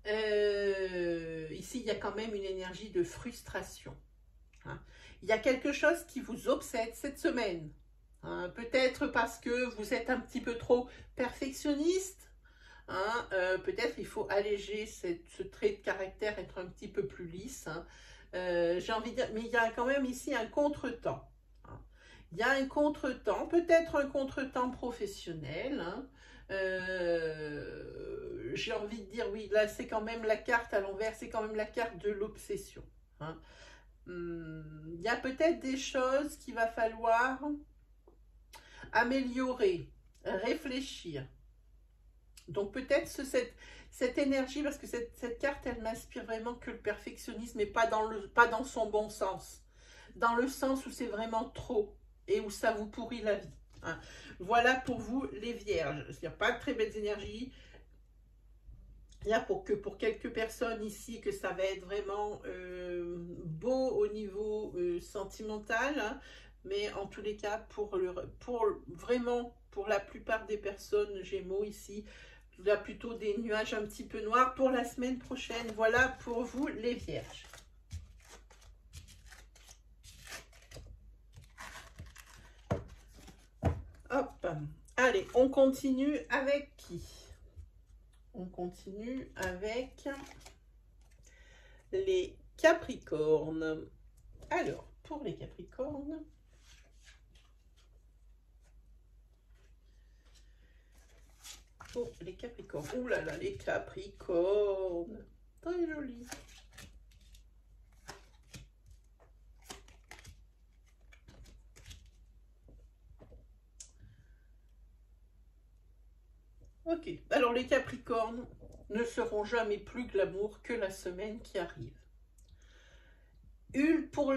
Ici, il y a quand même une énergie de frustration. Hein. Il y a quelque chose qui vous obsède cette semaine. Hein, peut-être parce que vous êtes un petit peu trop perfectionniste. Hein, peut-être il faut alléger ce trait de caractère, être un petit peu plus lisse. Hein. J'ai envie de dire, mais il y a quand même ici un contretemps. Hein. Il y a un contretemps, peut-être un contretemps professionnel. Hein. J'ai envie de dire, oui, là c'est quand même la carte à l'envers, c'est quand même la carte de l'obsession. Hein. Il y a peut-être des choses qu'il va falloir... améliorer, réfléchir. Donc peut-être cette énergie, parce que cette carte, elle m'inspire vraiment que le perfectionnisme, mais pas dans son bon sens. Dans le sens où c'est vraiment trop et où ça vous pourrit la vie. hein. Voilà pour vous les vierges. Il n'y a pas de très belles énergies. Il y a pour quelques personnes ici que ça va être vraiment beau au niveau sentimental, hein. Mais en tous les cas, vraiment, pour la plupart des personnes Gémeaux ici, il y a plutôt des nuages un petit peu noirs pour la semaine prochaine. Voilà pour vous les vierges. Hop, allez, on continue avec qui? On continue avec les Capricornes. Alors, pour les Capricornes, ouh là là, les Capricornes, très joli. Ok, alors les Capricornes ne seront jamais plus glamour que la semaine qui arrive. Pour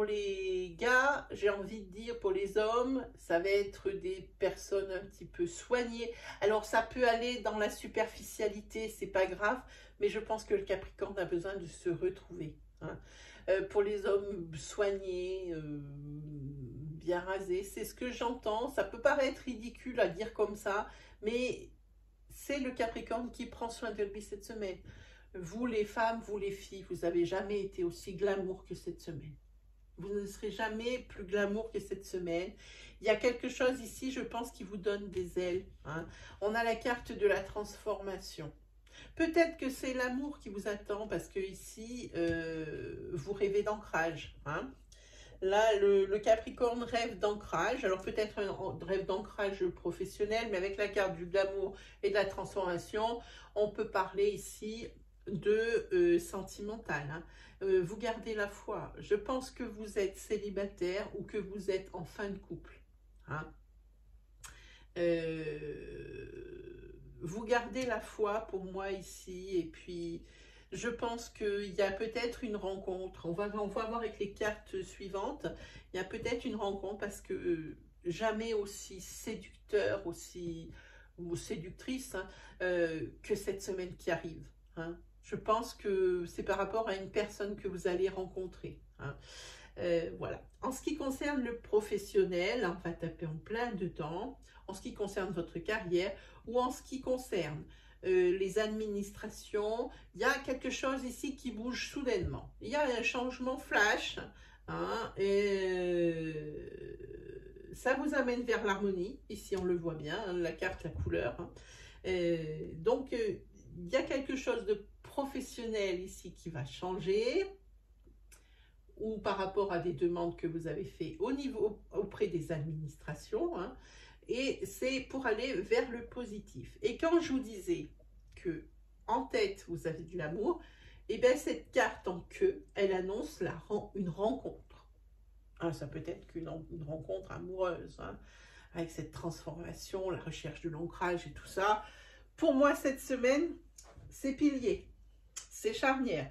les gars, j'ai envie de dire, pour les hommes, ça va être des personnes un petit peu soignées. Alors ça peut aller dans la superficialité, c'est pas grave, mais je pense que le Capricorne a besoin de se retrouver, hein. Pour les hommes soignés, bien rasés, c'est ce que j'entends. Ça peut paraître ridicule à dire comme ça, mais c'est le Capricorne qui prend soin de lui cette semaine. Vous les femmes, vous les filles, vous n'avez jamais été aussi glamour que cette semaine. Vous ne serez jamais plus glamour que cette semaine. Il y a quelque chose ici, je pense, qui vous donne des ailes, hein. On a la carte de la transformation. Peut-être que c'est l'amour qui vous attend parce que ici, vous rêvez d'ancrage, hein. Là, le Capricorne rêve d'ancrage. Alors peut-être un rêve d'ancrage professionnel, mais avec la carte du glamour et de la transformation, on peut parler ici de sentimental, hein. Vous gardez la foi. Je pense que vous êtes célibataire ou que vous êtes en fin de couple, hein. Vous gardez la foi pour moi ici, et puis je pense qu'il y a peut-être une rencontre. On va voir avec les cartes suivantes. Il y a peut-être une rencontre parce que jamais aussi séducteur, ou séductrice, hein, que cette semaine qui arrive, hein. Je pense que c'est par rapport à une personne que vous allez rencontrer, hein. Voilà. En ce qui concerne le professionnel, on va taper en plein dedans. En ce qui concerne votre carrière ou en ce qui concerne les administrations, il y a quelque chose ici qui bouge soudainement. Il y a un changement flash, hein, et ça vous amène vers l'harmonie. Ici, on le voit bien, hein, la carte, la couleur, hein. Donc, il y a quelque chose de professionnel ici qui va changer, ou par rapport à des demandes que vous avez fait auprès des administrations, hein, et c'est pour aller vers le positif. Et quand je vous disais que en tête vous avez de l'amour, et bien cette carte en queue, elle annonce une rencontre. Ah, ça peut être une rencontre amoureuse, hein, avec cette transformation, la recherche de l'ancrage et tout ça. Pour moi, cette semaine, c'est pilier, c'est charnière.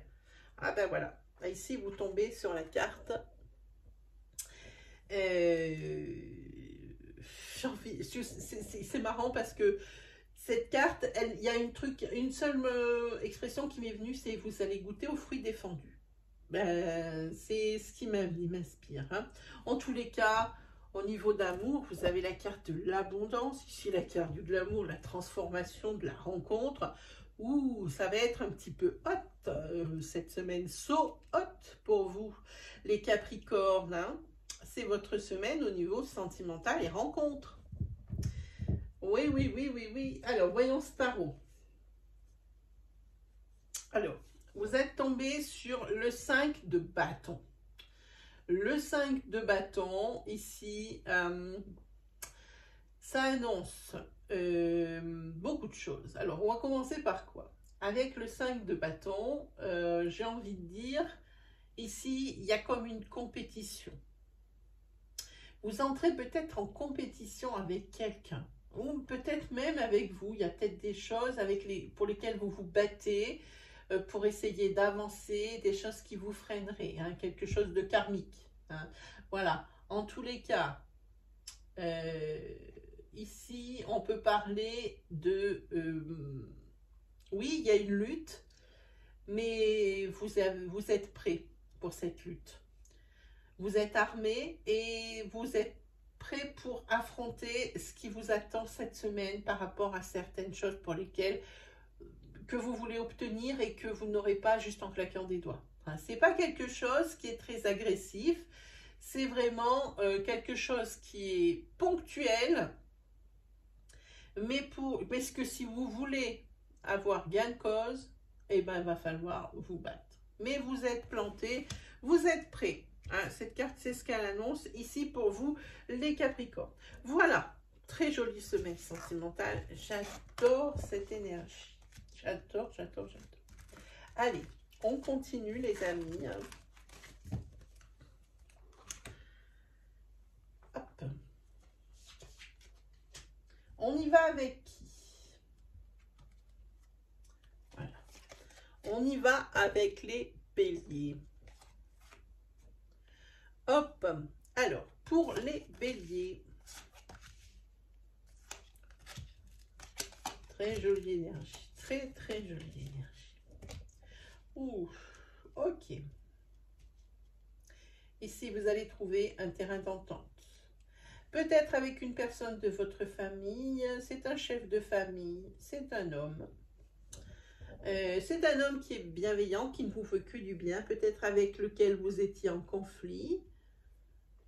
Ah ben voilà. Ici, vous tombez sur la carte. C'est marrant parce que cette carte, il y a une seule expression qui m'est venue, c'est vous allez goûter aux fruits défendus. Ben, c'est ce qui m'inspire, hein. En tous les cas, au niveau d'amour, vous avez la carte de l'abondance, ici la carte de l'amour, la transformation, de la rencontre. Ouh, ça va être un petit peu hot cette semaine, so hot pour vous, les Capricornes, hein. C'est votre semaine au niveau sentimental et rencontre. Oui, oui, oui, oui, oui. Alors, voyons ce tarot. Alors, vous êtes tombé sur le 5 de bâton. Le 5 de bâton, ici, ça annonce beaucoup de choses. Alors, on va commencer par quoi? Avec le 5 de bâton, j'ai envie de dire, ici, il y a comme une compétition. Vous entrez peut-être en compétition avec quelqu'un, ou peut-être même avec vous. Il y a peut-être des choses pour lesquelles vous vous battez, pour essayer d'avancer, des choses qui vous freineraient, hein, quelque chose de karmique, hein. Voilà, en tous les cas, Ici, on peut parler de... oui, il y a une lutte, mais vous êtes prêt pour cette lutte. Vous êtes armé et vous êtes prêt pour affronter ce qui vous attend cette semaine par rapport à certaines choses pour lesquelles que vous voulez obtenir et que vous n'aurez pas juste en claquant des doigts. Hein, c'est pas quelque chose qui est très agressif, c'est vraiment quelque chose qui est ponctuel, mais parce que si vous voulez avoir gain de cause, eh ben, il va falloir vous battre. Mais vous êtes planté, vous êtes prêt. Hein, cette carte, c'est ce qu'elle annonce ici pour vous, les Capricornes. Voilà, très jolie semaine sentimentale. J'adore cette énergie. J'adore, j'adore, j'adore. Allez, on continue les amis. Hop. On y va avec qui? Voilà. On y va avec les béliers. Hop. Alors, pour les béliers. Très jolie énergie. Très, très jolie énergie. Ouh, ok. Ici, vous allez trouver un terrain d'entente. Peut-être avec une personne de votre famille, c'est un chef de famille, c'est un homme. C'est un homme qui est bienveillant, qui ne vous veut que du bien, peut-être avec lequel vous étiez en conflit.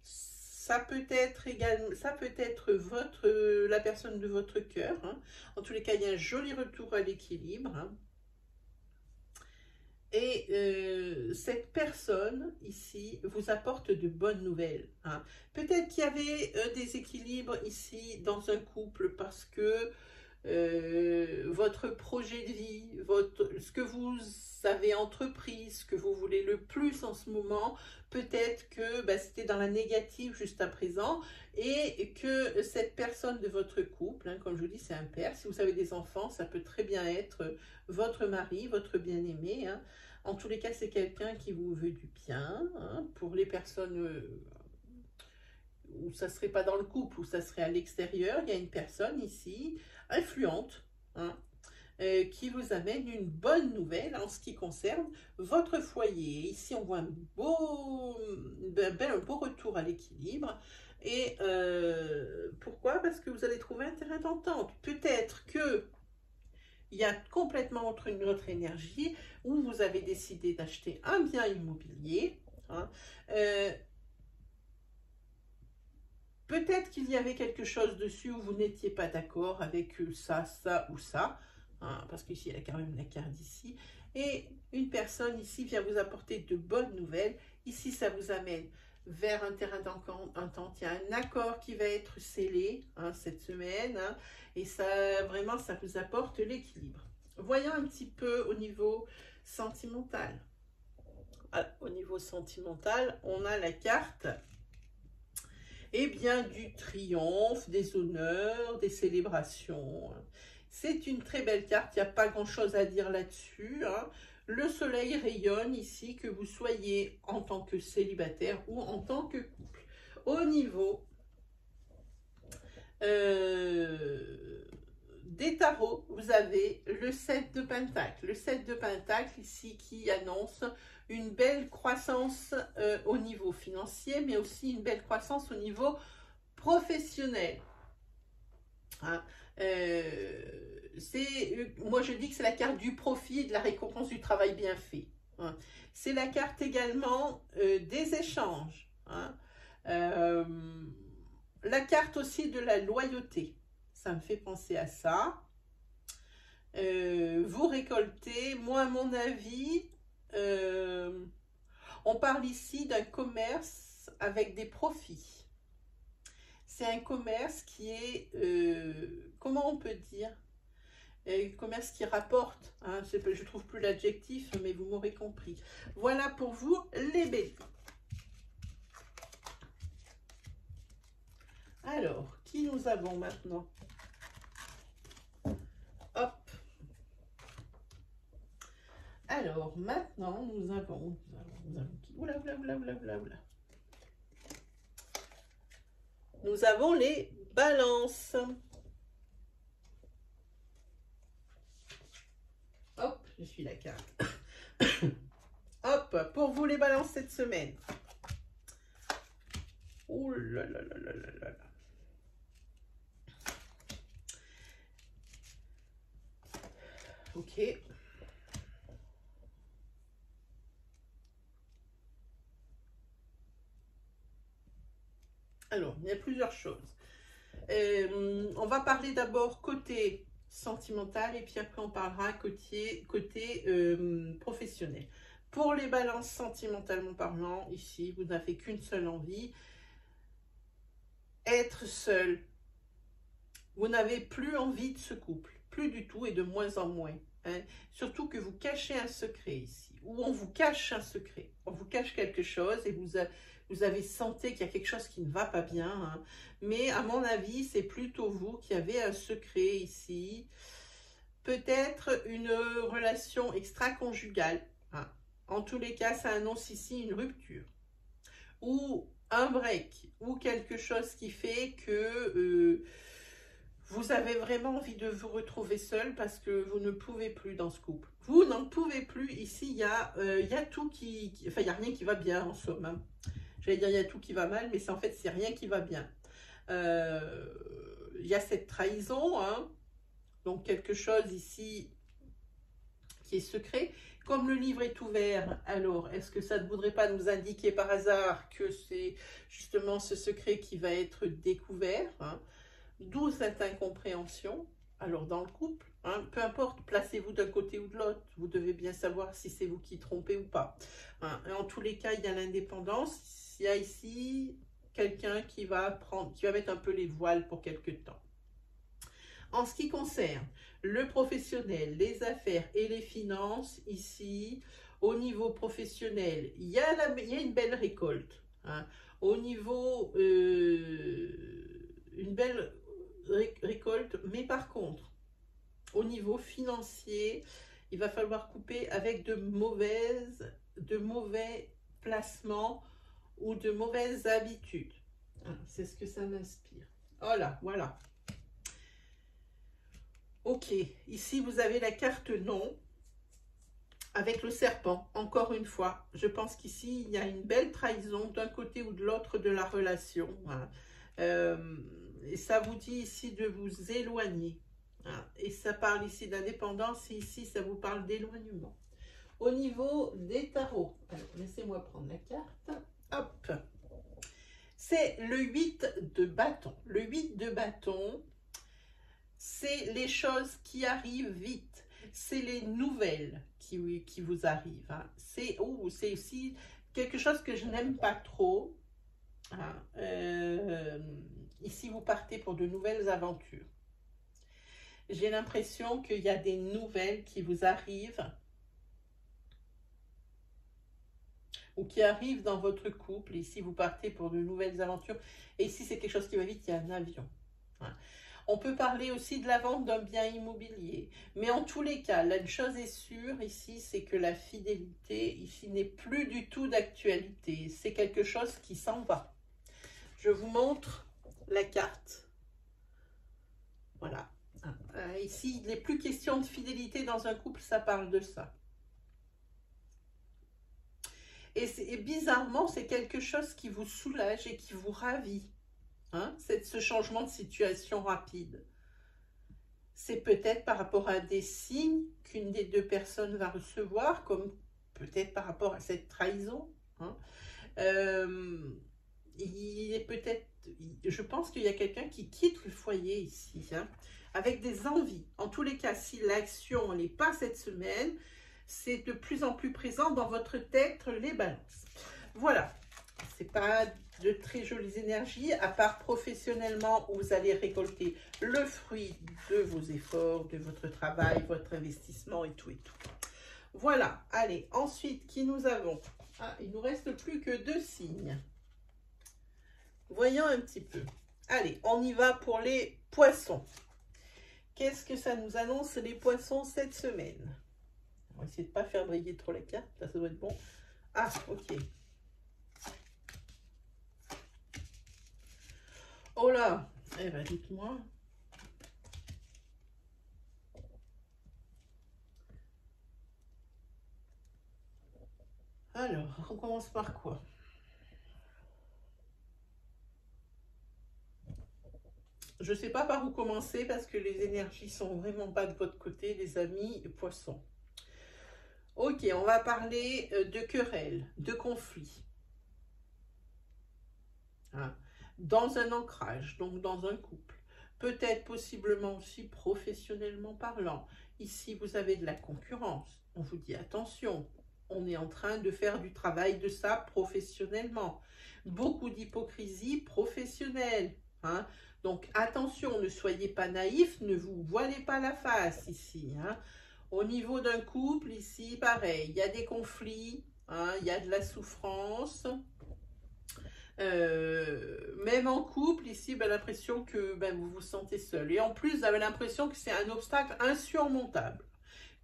Ça peut être également, ça peut être la personne de votre cœur. Hein. En tous les cas, il y a un joli retour à l'équilibre. Hein. Et cette personne ici vous apporte de bonnes nouvelles. Hein. Peut-être qu'il y avait un déséquilibre ici dans un couple parce que votre projet de vie, ce que vous avez entrepris, ce que vous voulez le plus en ce moment, peut-être que c'était dans la négative juste à présent et que cette personne de votre couple, hein, comme je vous dis, c'est un père. Si vous avez des enfants, ça peut très bien être votre mari, votre bien-aimé. Hein. En tous les cas, c'est quelqu'un qui vous veut du bien. Hein. Pour les personnes où ça ne serait pas dans le couple, où ça serait à l'extérieur, il y a une personne ici, influente, hein, qui vous amène une bonne nouvelle en ce qui concerne votre foyer. Ici, on voit un beau retour à l'équilibre. Et pourquoi? Parce que vous allez trouver un terrain d'entente. Peut-être que il y a complètement une autre énergie où vous avez décidé d'acheter un bien immobilier. Hein, peut-être qu'il y avait quelque chose dessus où vous n'étiez pas d'accord avec ça, ça ou ça. Hein, parce qu'ici, il y a quand même la carte d'ici. Et une personne ici vient vous apporter de bonnes nouvelles. Ici, ça vous amène vers un terrain d'entente. Il y a un accord qui va être scellé cette semaine. Hein, et ça, vraiment, ça vous apporte l'équilibre. Voyons un petit peu au niveau sentimental. Alors, au niveau sentimental, on a la carte du triomphe, des honneurs, des célébrations. C'est une très belle carte, il n'y a pas grand-chose à dire là-dessus. Hein. Le soleil rayonne ici, que vous soyez en tant que célibataire ou en tant que couple. Au niveau des tarots, vous avez le 7 de Pentacle. Le 7 de Pentacle ici qui annonce une belle croissance au niveau financier, mais aussi une belle croissance au niveau professionnel. Hein. Moi je dis que c'est la carte du profit et de la récompense du travail bien fait. Hein. C'est la carte également des échanges. Hein. La carte aussi de la loyauté. Ça me fait penser à ça. Vous récoltez, moi à mon avis, on parle ici d'un commerce avec des profits. C'est un commerce qui est, comment on peut dire, un commerce qui rapporte. Hein, je ne trouve plus l'adjectif, mais vous m'aurez compris. Voilà pour vous les béliers. Alors, qui nous avons maintenant? Hop. Alors, maintenant, nous avons qui? Oula. nous avons les balances. Hop, je suis la carte. Hop, pour vous les balances cette semaine. Ouh là là là là là là là. Ok. Alors, il y a plusieurs choses. On va parler d'abord côté sentimental et puis après on parlera côté professionnel. Pour les balances sentimentalement parlant, ici, vous n'avez qu'une seule envie, être seul. Vous n'avez plus envie de ce couple, plus du tout et de moins en moins. Hein. Surtout que vous cachez un secret ici, ou on vous cache un secret, on vous cache quelque chose et vous avez senti qu'il y a quelque chose qui ne va pas bien. Hein. Mais à mon avis, c'est plutôt vous qui avez un secret ici. Peut-être une relation extra-conjugale. Hein. En tous les cas, ça annonce ici une rupture. Ou un break. Ou quelque chose qui fait que vous avez vraiment envie de vous retrouver seul parce que vous ne pouvez plus dans ce couple. Vous n'en pouvez plus. Ici, il y a tout enfin, il n'y a rien qui va bien en somme. Hein. J'allais dire, il y a tout qui va mal, mais en fait, c'est rien qui va bien. Il y a cette trahison, hein. Donc quelque chose ici qui est secret. Comme le livre est ouvert, alors est-ce que ça ne voudrait pas nous indiquer par hasard que c'est justement ce secret qui va être découvert, hein? D'où cette incompréhension. Alors dans le couple, hein, peu importe, placez-vous d'un côté ou de l'autre, vous devez bien savoir si c'est vous qui trompez ou pas. Hein. Et en tous les cas, il y a l'indépendance. Il y a ici quelqu'un qui va mettre un peu les voiles pour quelque temps. En ce qui concerne le professionnel, les affaires et les finances, ici, au niveau professionnel, il y a une belle récolte. Hein. Au niveau, une belle récolte, mais par contre, au niveau financier, il va falloir couper avec de mauvais placements ou de mauvaises habitudes. Hein, c'est ce que ça m'inspire. Voilà, voilà. Ok, ici vous avez la carte non avec le serpent. Encore une fois, je pense qu'ici il y a une belle trahison d'un côté ou de l'autre de la relation. Hein. Et ça vous dit ici de vous éloigner. Hein. Et ça parle ici d'indépendance et ici ça vous parle d'éloignement. Au niveau des tarots, alors laissez-moi prendre la carte. Hop, c'est le 8 de bâton. Le 8 de bâton, c'est les choses qui arrivent vite, c'est les nouvelles qui vous arrivent. Hein. C'est aussi quelque chose que je n'aime pas trop. Hein. Ici, vous partez pour de nouvelles aventures. J'ai l'impression qu'il y a des nouvelles qui vous arrivent ou qui arrivent dans votre couple. Ici, vous partez pour de nouvelles aventures. Et ici, c'est quelque chose qui va vite, il y a un avion. Hein. On peut parler aussi de la vente d'un bien immobilier. Mais en tous les cas, là, une chose est sûre ici, c'est que la fidélité, ici, n'est plus du tout d'actualité. C'est quelque chose qui s'en va. Je vous montre la carte. Voilà. Ici, il n'est plus question de fidélité dans un couple, ça parle de ça. Et bizarrement, c'est quelque chose qui vous soulage et qui vous ravit. Hein, ce changement de situation rapide. C'est peut-être par rapport à des signes qu'une des deux personnes va recevoir, comme peut-être par rapport à cette trahison. Hein. Il est peut-être, je pense qu'il y a quelqu'un qui quitte le foyer ici, hein, avec des envies. En tous les cas, si l'action n'est pas cette semaine, c'est de plus en plus présent dans votre tête, les balances. Voilà, c'est pas de très jolies énergies, à part professionnellement où vous allez récolter le fruit de vos efforts, de votre travail, votre investissement et tout et tout. Voilà, allez, ensuite, qui nous avons? Ah, il nous reste plus que 2 signes. Voyons un petit peu. Allez, on y va pour les poissons. Qu'est-ce que ça nous annonce les poissons cette semaine? On va essayer de ne pas faire briller trop les cartes, ça doit être bon. Ah, ok. Oh là, eh ben dites-moi. Alors, on commence par quoi? Je ne sais pas par où commencer parce que les énergies sont vraiment pas de votre côté, les amis poissons. Ok, on va parler de querelles, de conflits. Hein, dans un ancrage, donc dans un couple. Peut-être possiblement aussi professionnellement parlant. Ici, vous avez de la concurrence. On vous dit attention, on est en train de faire du travail de ça professionnellement. Beaucoup d'hypocrisie professionnelle. Hein. Donc attention, ne soyez pas naïfs, ne vous voilez pas la face ici. Hein. Au niveau d'un couple, ici, pareil, il y a des conflits, hein, il y a de la souffrance. Même en couple, ici, ben, l'impression que ben, vous vous sentez seul. Et en plus, vous avez l'impression que c'est un obstacle insurmontable.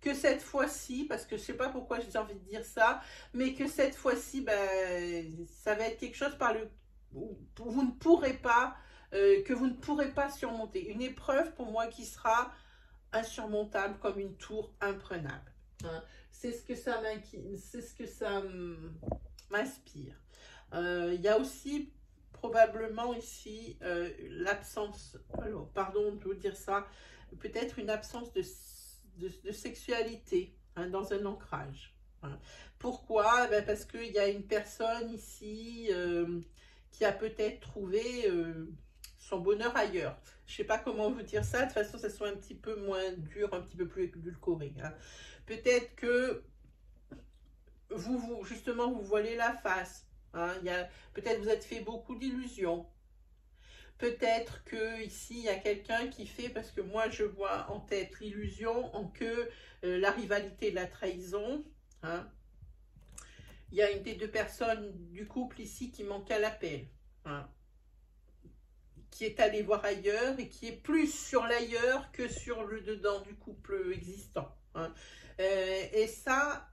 Que cette fois-ci, parce que je ne sais pas pourquoi j'ai envie de dire ça, mais que cette fois-ci, ben, ça va être quelque chose par le vous ne pourrez pas, que vous ne pourrez pas surmonter. Une épreuve pour moi qui sera insurmontable comme une tour imprenable. Hein. C'est ce que ça c'est ce que ça m'inspire. Il y a aussi probablement ici l'absence, alors pardon de vous dire ça, peut-être une absence de sexualité hein, dans un ancrage. Hein. Pourquoi? Ben parce qu'il y a une personne ici qui a peut-être trouvé son bonheur ailleurs. Je ne sais pas comment vous dire ça, de toute façon ça soit un petit peu moins dur, un petit peu plus édulcoré. Hein. Peut-être que justement vous voilez la face. Hein, peut-être vous êtes fait beaucoup d'illusions. Peut-être que ici il y a quelqu'un qui fait, parce que moi je vois en tête l'illusion en que la rivalité, la trahison. Hein, il y a une des deux personnes du couple ici qui manque à l'appel. Hein, qui est allé voir ailleurs et qui est plus sur l'ailleurs que sur le dedans du couple existant. Hein. Et ça,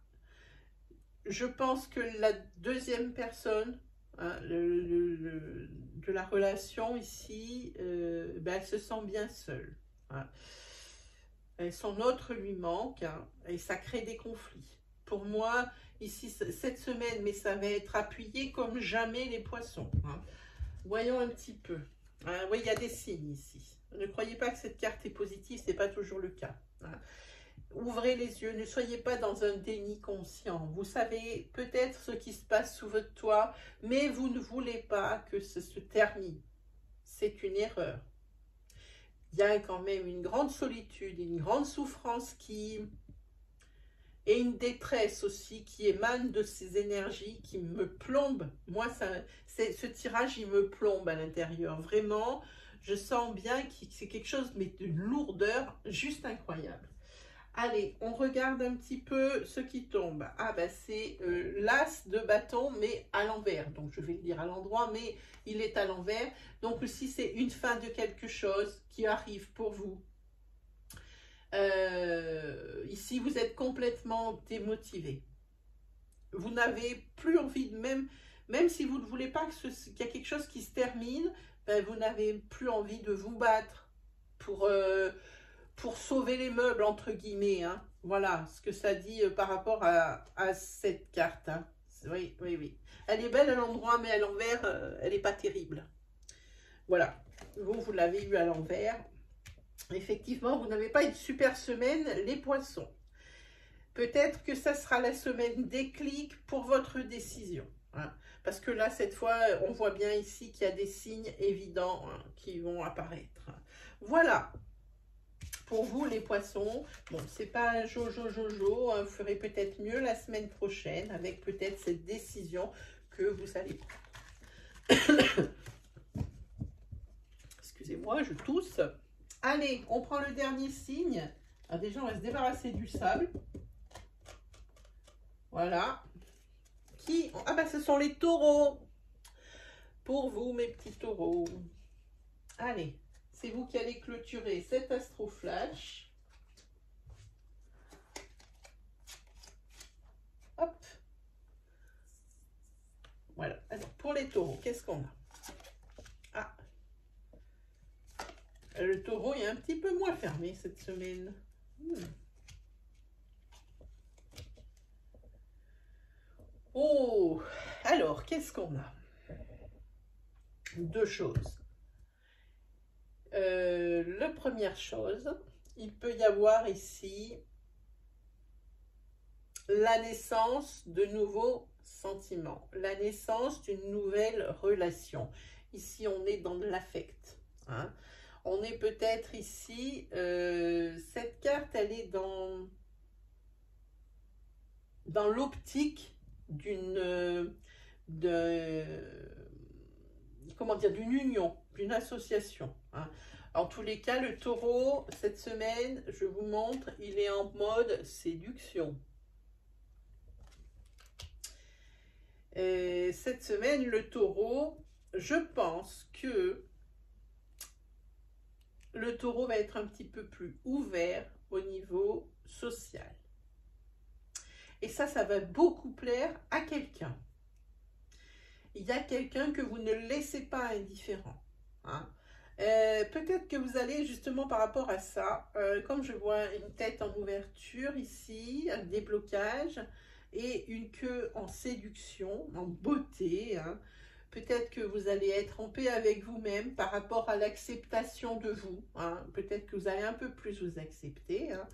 je pense que la deuxième personne hein, de la relation ici, ben, elle se sent bien seule. Hein. Son autre lui manque hein, et ça crée des conflits. Pour moi, ici, cette semaine, mais ça va être appuyé comme jamais les poissons. Hein. Voyons un petit peu. Hein, oui, il y a des signes ici. Ne croyez pas que cette carte est positive, ce n'est pas toujours le cas. Hein. Ouvrez les yeux, ne soyez pas dans un déni conscient. Vous savez peut-être ce qui se passe sous votre toit, mais vous ne voulez pas que ce se termine. C'est une erreur. Il y a quand même une grande solitude, une grande souffrance et une détresse aussi qui émane de ces énergies qui me plombent. Moi, ce tirage, il me plombe à l'intérieur. Vraiment, je sens bien que c'est quelque chose, mais d'une lourdeur juste incroyable. Allez, on regarde un petit peu ce qui tombe. Ah ben c'est l'as de bâton, mais à l'envers. Donc je vais le dire à l'endroit, mais il est à l'envers. Donc si c'est une fin de quelque chose qui arrive pour vous. Ici, vous êtes complètement démotivé. Vous n'avez plus envie de même si vous ne voulez pas qu'il y a quelque chose qui se termine, ben, vous n'avez plus envie de vous battre pour sauver les meubles, entre guillemets. Hein. Voilà ce que ça dit par rapport à cette carte. Hein. Oui, oui, oui. Elle est belle à l'endroit, mais à l'envers, elle n'est pas terrible. Voilà. Vous l'avez eu à l'envers. Effectivement, vous n'avez pas une super semaine, les poissons. Peut-être que ça sera la semaine déclic pour votre décision. Hein. Parce que là, cette fois, on voit bien ici qu'il y a des signes évidents hein, qui vont apparaître. Voilà. Pour vous, les poissons, bon, c'est pas un jojo, hein, vous ferez peut-être mieux la semaine prochaine avec peut-être cette décision que vous allez prendre. Excusez-moi, je tousse. Allez, on prend le dernier signe. Alors déjà, on va se débarrasser du sable. Voilà. Ah ben, ce sont les taureaux. Pour vous, mes petits taureaux. Allez. C'est vous qui allez clôturer cet astro flash. Hop. Voilà. Alors, pour les taureaux, qu'est-ce qu'on a? Ah. Le taureau est un petit peu moins fermé cette semaine. Oh, alors, qu'est-ce qu'on a? Deux choses. La première chose, il peut y avoir ici la naissance de nouveaux sentiments, la naissance d'une nouvelle relation. Ici, on est dans de l'affect. Hein. On est peut-être ici, cette carte, elle est dans l'optique d'une d'une union, d'une association. Hein. En tous les cas, le taureau, cette semaine, je vous montre, il est en mode séduction. Et cette semaine, le taureau, je pense que le taureau va être un petit peu plus ouvert au niveau social. Et ça va beaucoup plaire à quelqu'un. Il y a quelqu'un que vous ne laissez pas indifférent. Hein. Peut-être que vous allez justement par rapport à ça, comme je vois une tête en ouverture ici, un déblocage et une queue en séduction, en beauté. Hein. Peut-être que vous allez être en paix avec vous-même par rapport à l'acceptation de vous. Hein. Peut-être que vous allez un peu plus vous accepter. Hein.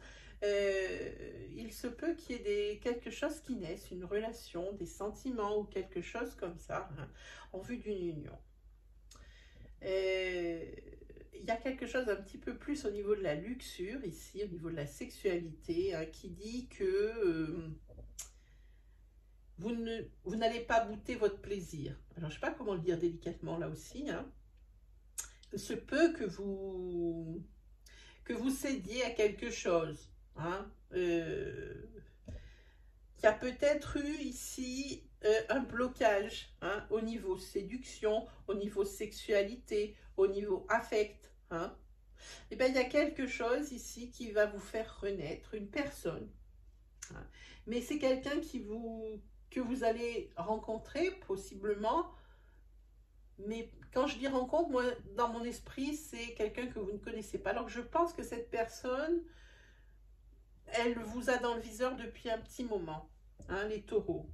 Il se peut qu'il y ait quelque chose qui naisse, une relation, des sentiments ou quelque chose comme ça, hein, en vue d'une union. Il y a quelque chose un petit peu plus au niveau de la luxure, ici, au niveau de la sexualité, hein, qui dit que vous n'allez pas goûter votre plaisir. Alors, je ne sais pas comment le dire délicatement là aussi. Hein. Il se peut que vous cédiez à quelque chose. Hein. Il y a peut-être eu ici un blocage hein, au niveau séduction, au niveau sexualité, au niveau affect. Hein. Et bien, il y a quelque chose ici qui va vous faire renaître, une personne. Hein. Mais c'est quelqu'un que vous allez rencontrer possiblement. Mais quand je dis rencontre, moi, dans mon esprit, c'est quelqu'un que vous ne connaissez pas. Alors, je pense que cette personne, elle vous a dans le viseur depuis un petit moment, hein, les taureaux.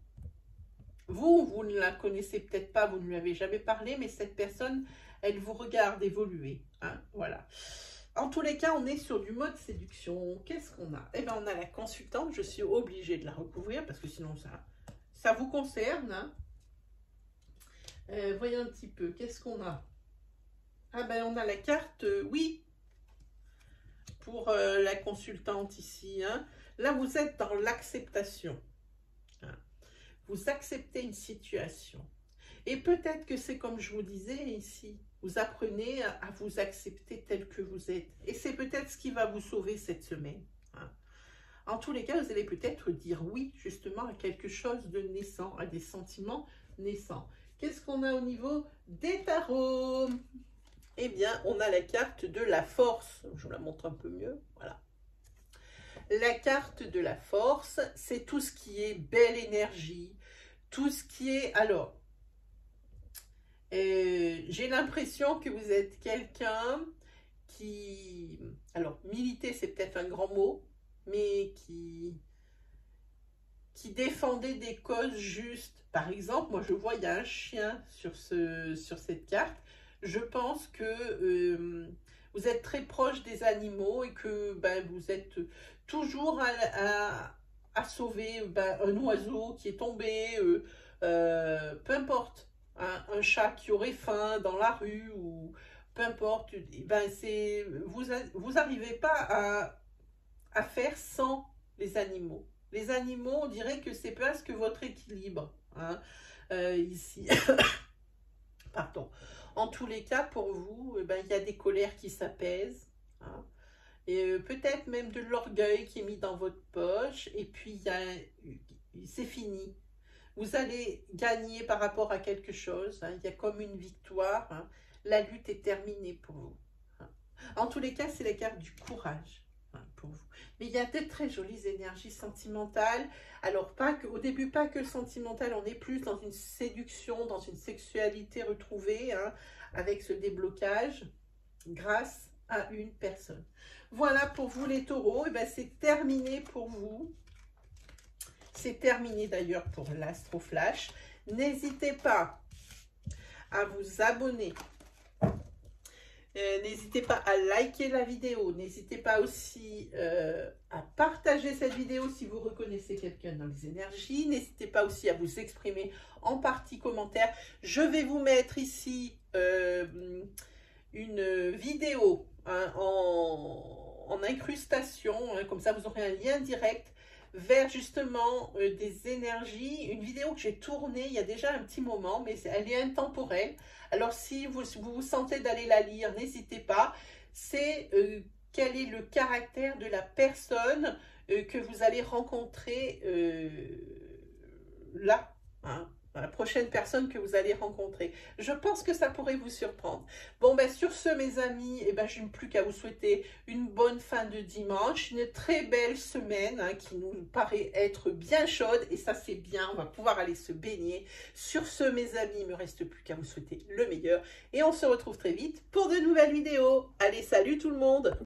Vous ne la connaissez peut-être pas, vous ne lui avez jamais parlé, mais cette personne, elle vous regarde évoluer. Hein, voilà. En tous les cas, on est sur du mode séduction. Qu'est-ce qu'on a? Eh bien, on a la consultante. Je suis obligée de la recouvrir parce que sinon, ça vous concerne. Hein. Voyons un petit peu. Qu'est-ce qu'on a? Ah ben, on a la carte oui pour la consultante ici. Hein. Là, vous êtes dans l'acceptation. Hein. Vous acceptez une situation. Et peut-être que c'est comme je vous disais ici. Vous apprenez à vous accepter tel que vous êtes. Et c'est peut-être ce qui va vous sauver cette semaine. Hein. En tous les cas, vous allez peut-être dire oui justement à quelque chose de naissant, à des sentiments naissants. Qu'est-ce qu'on a au niveau des tarots? Eh bien, on a la carte de la force. Je vous la montre un peu mieux. Voilà. La carte de la force, c'est tout ce qui est belle énergie, tout ce qui est... Alors, j'ai l'impression que vous êtes quelqu'un qui... Alors, militer, c'est peut-être un grand mot, mais qui défendait des causes justes. Par exemple, moi, je vois, il y a un chien sur cette carte. Je pense que vous êtes très proche des animaux et que vous êtes toujours à sauver un oiseau qui est tombé, peu importe, hein, un chat qui aurait faim dans la rue ou peu importe. Vous n'arrivez pas à faire sans les animaux. Les animaux, on dirait que c'est presque votre équilibre. Hein, ici. Pardon. En tous les cas, pour vous, il y a des colères qui s'apaisent. Hein, et peut-être même de l'orgueil qui est mis dans votre poche. Et puis, c'est fini. Vous allez gagner par rapport à quelque chose. Hein, il y a comme une victoire. Hein, la lutte est terminée pour vous. Hein. En tous les cas, c'est la carte du courage. Pour vous. Mais il y a de très jolies énergies sentimentales. Alors, au début, pas que le sentimental, on est plus dans une séduction, dans une sexualité retrouvée, hein, avec ce déblocage, grâce à une personne. Voilà pour vous les taureaux, et ben c'est terminé pour vous. C'est terminé d'ailleurs pour l'Astro Flash. N'hésitez pas à vous abonner. N'hésitez pas à liker la vidéo. N'hésitez pas aussi à partager cette vidéo si vous reconnaissez quelqu'un dans les énergies. N'hésitez pas aussi à vous exprimer en partie commentaire. Je vais vous mettre ici une vidéo hein, en incrustation. Hein, comme ça, vous aurez un lien direct vers justement des énergies, une vidéo que j'ai tournée il y a déjà un petit moment, mais elle est intemporelle. Alors si vous vous sentez d'aller la lire, n'hésitez pas. C'est quel est le caractère de la personne que vous allez rencontrer là, hein, la prochaine personne que vous allez rencontrer. Je pense que ça pourrait vous surprendre. Bon, ben sur ce, mes amis, eh ben, je n'ai plus qu'à vous souhaiter une bonne fin de dimanche, une très belle semaine hein, qui nous paraît être bien chaude. Et ça, c'est bien, on va pouvoir aller se baigner. Sur ce, mes amis, il ne me reste plus qu'à vous souhaiter le meilleur. Et on se retrouve très vite pour de nouvelles vidéos. Allez, salut tout le monde!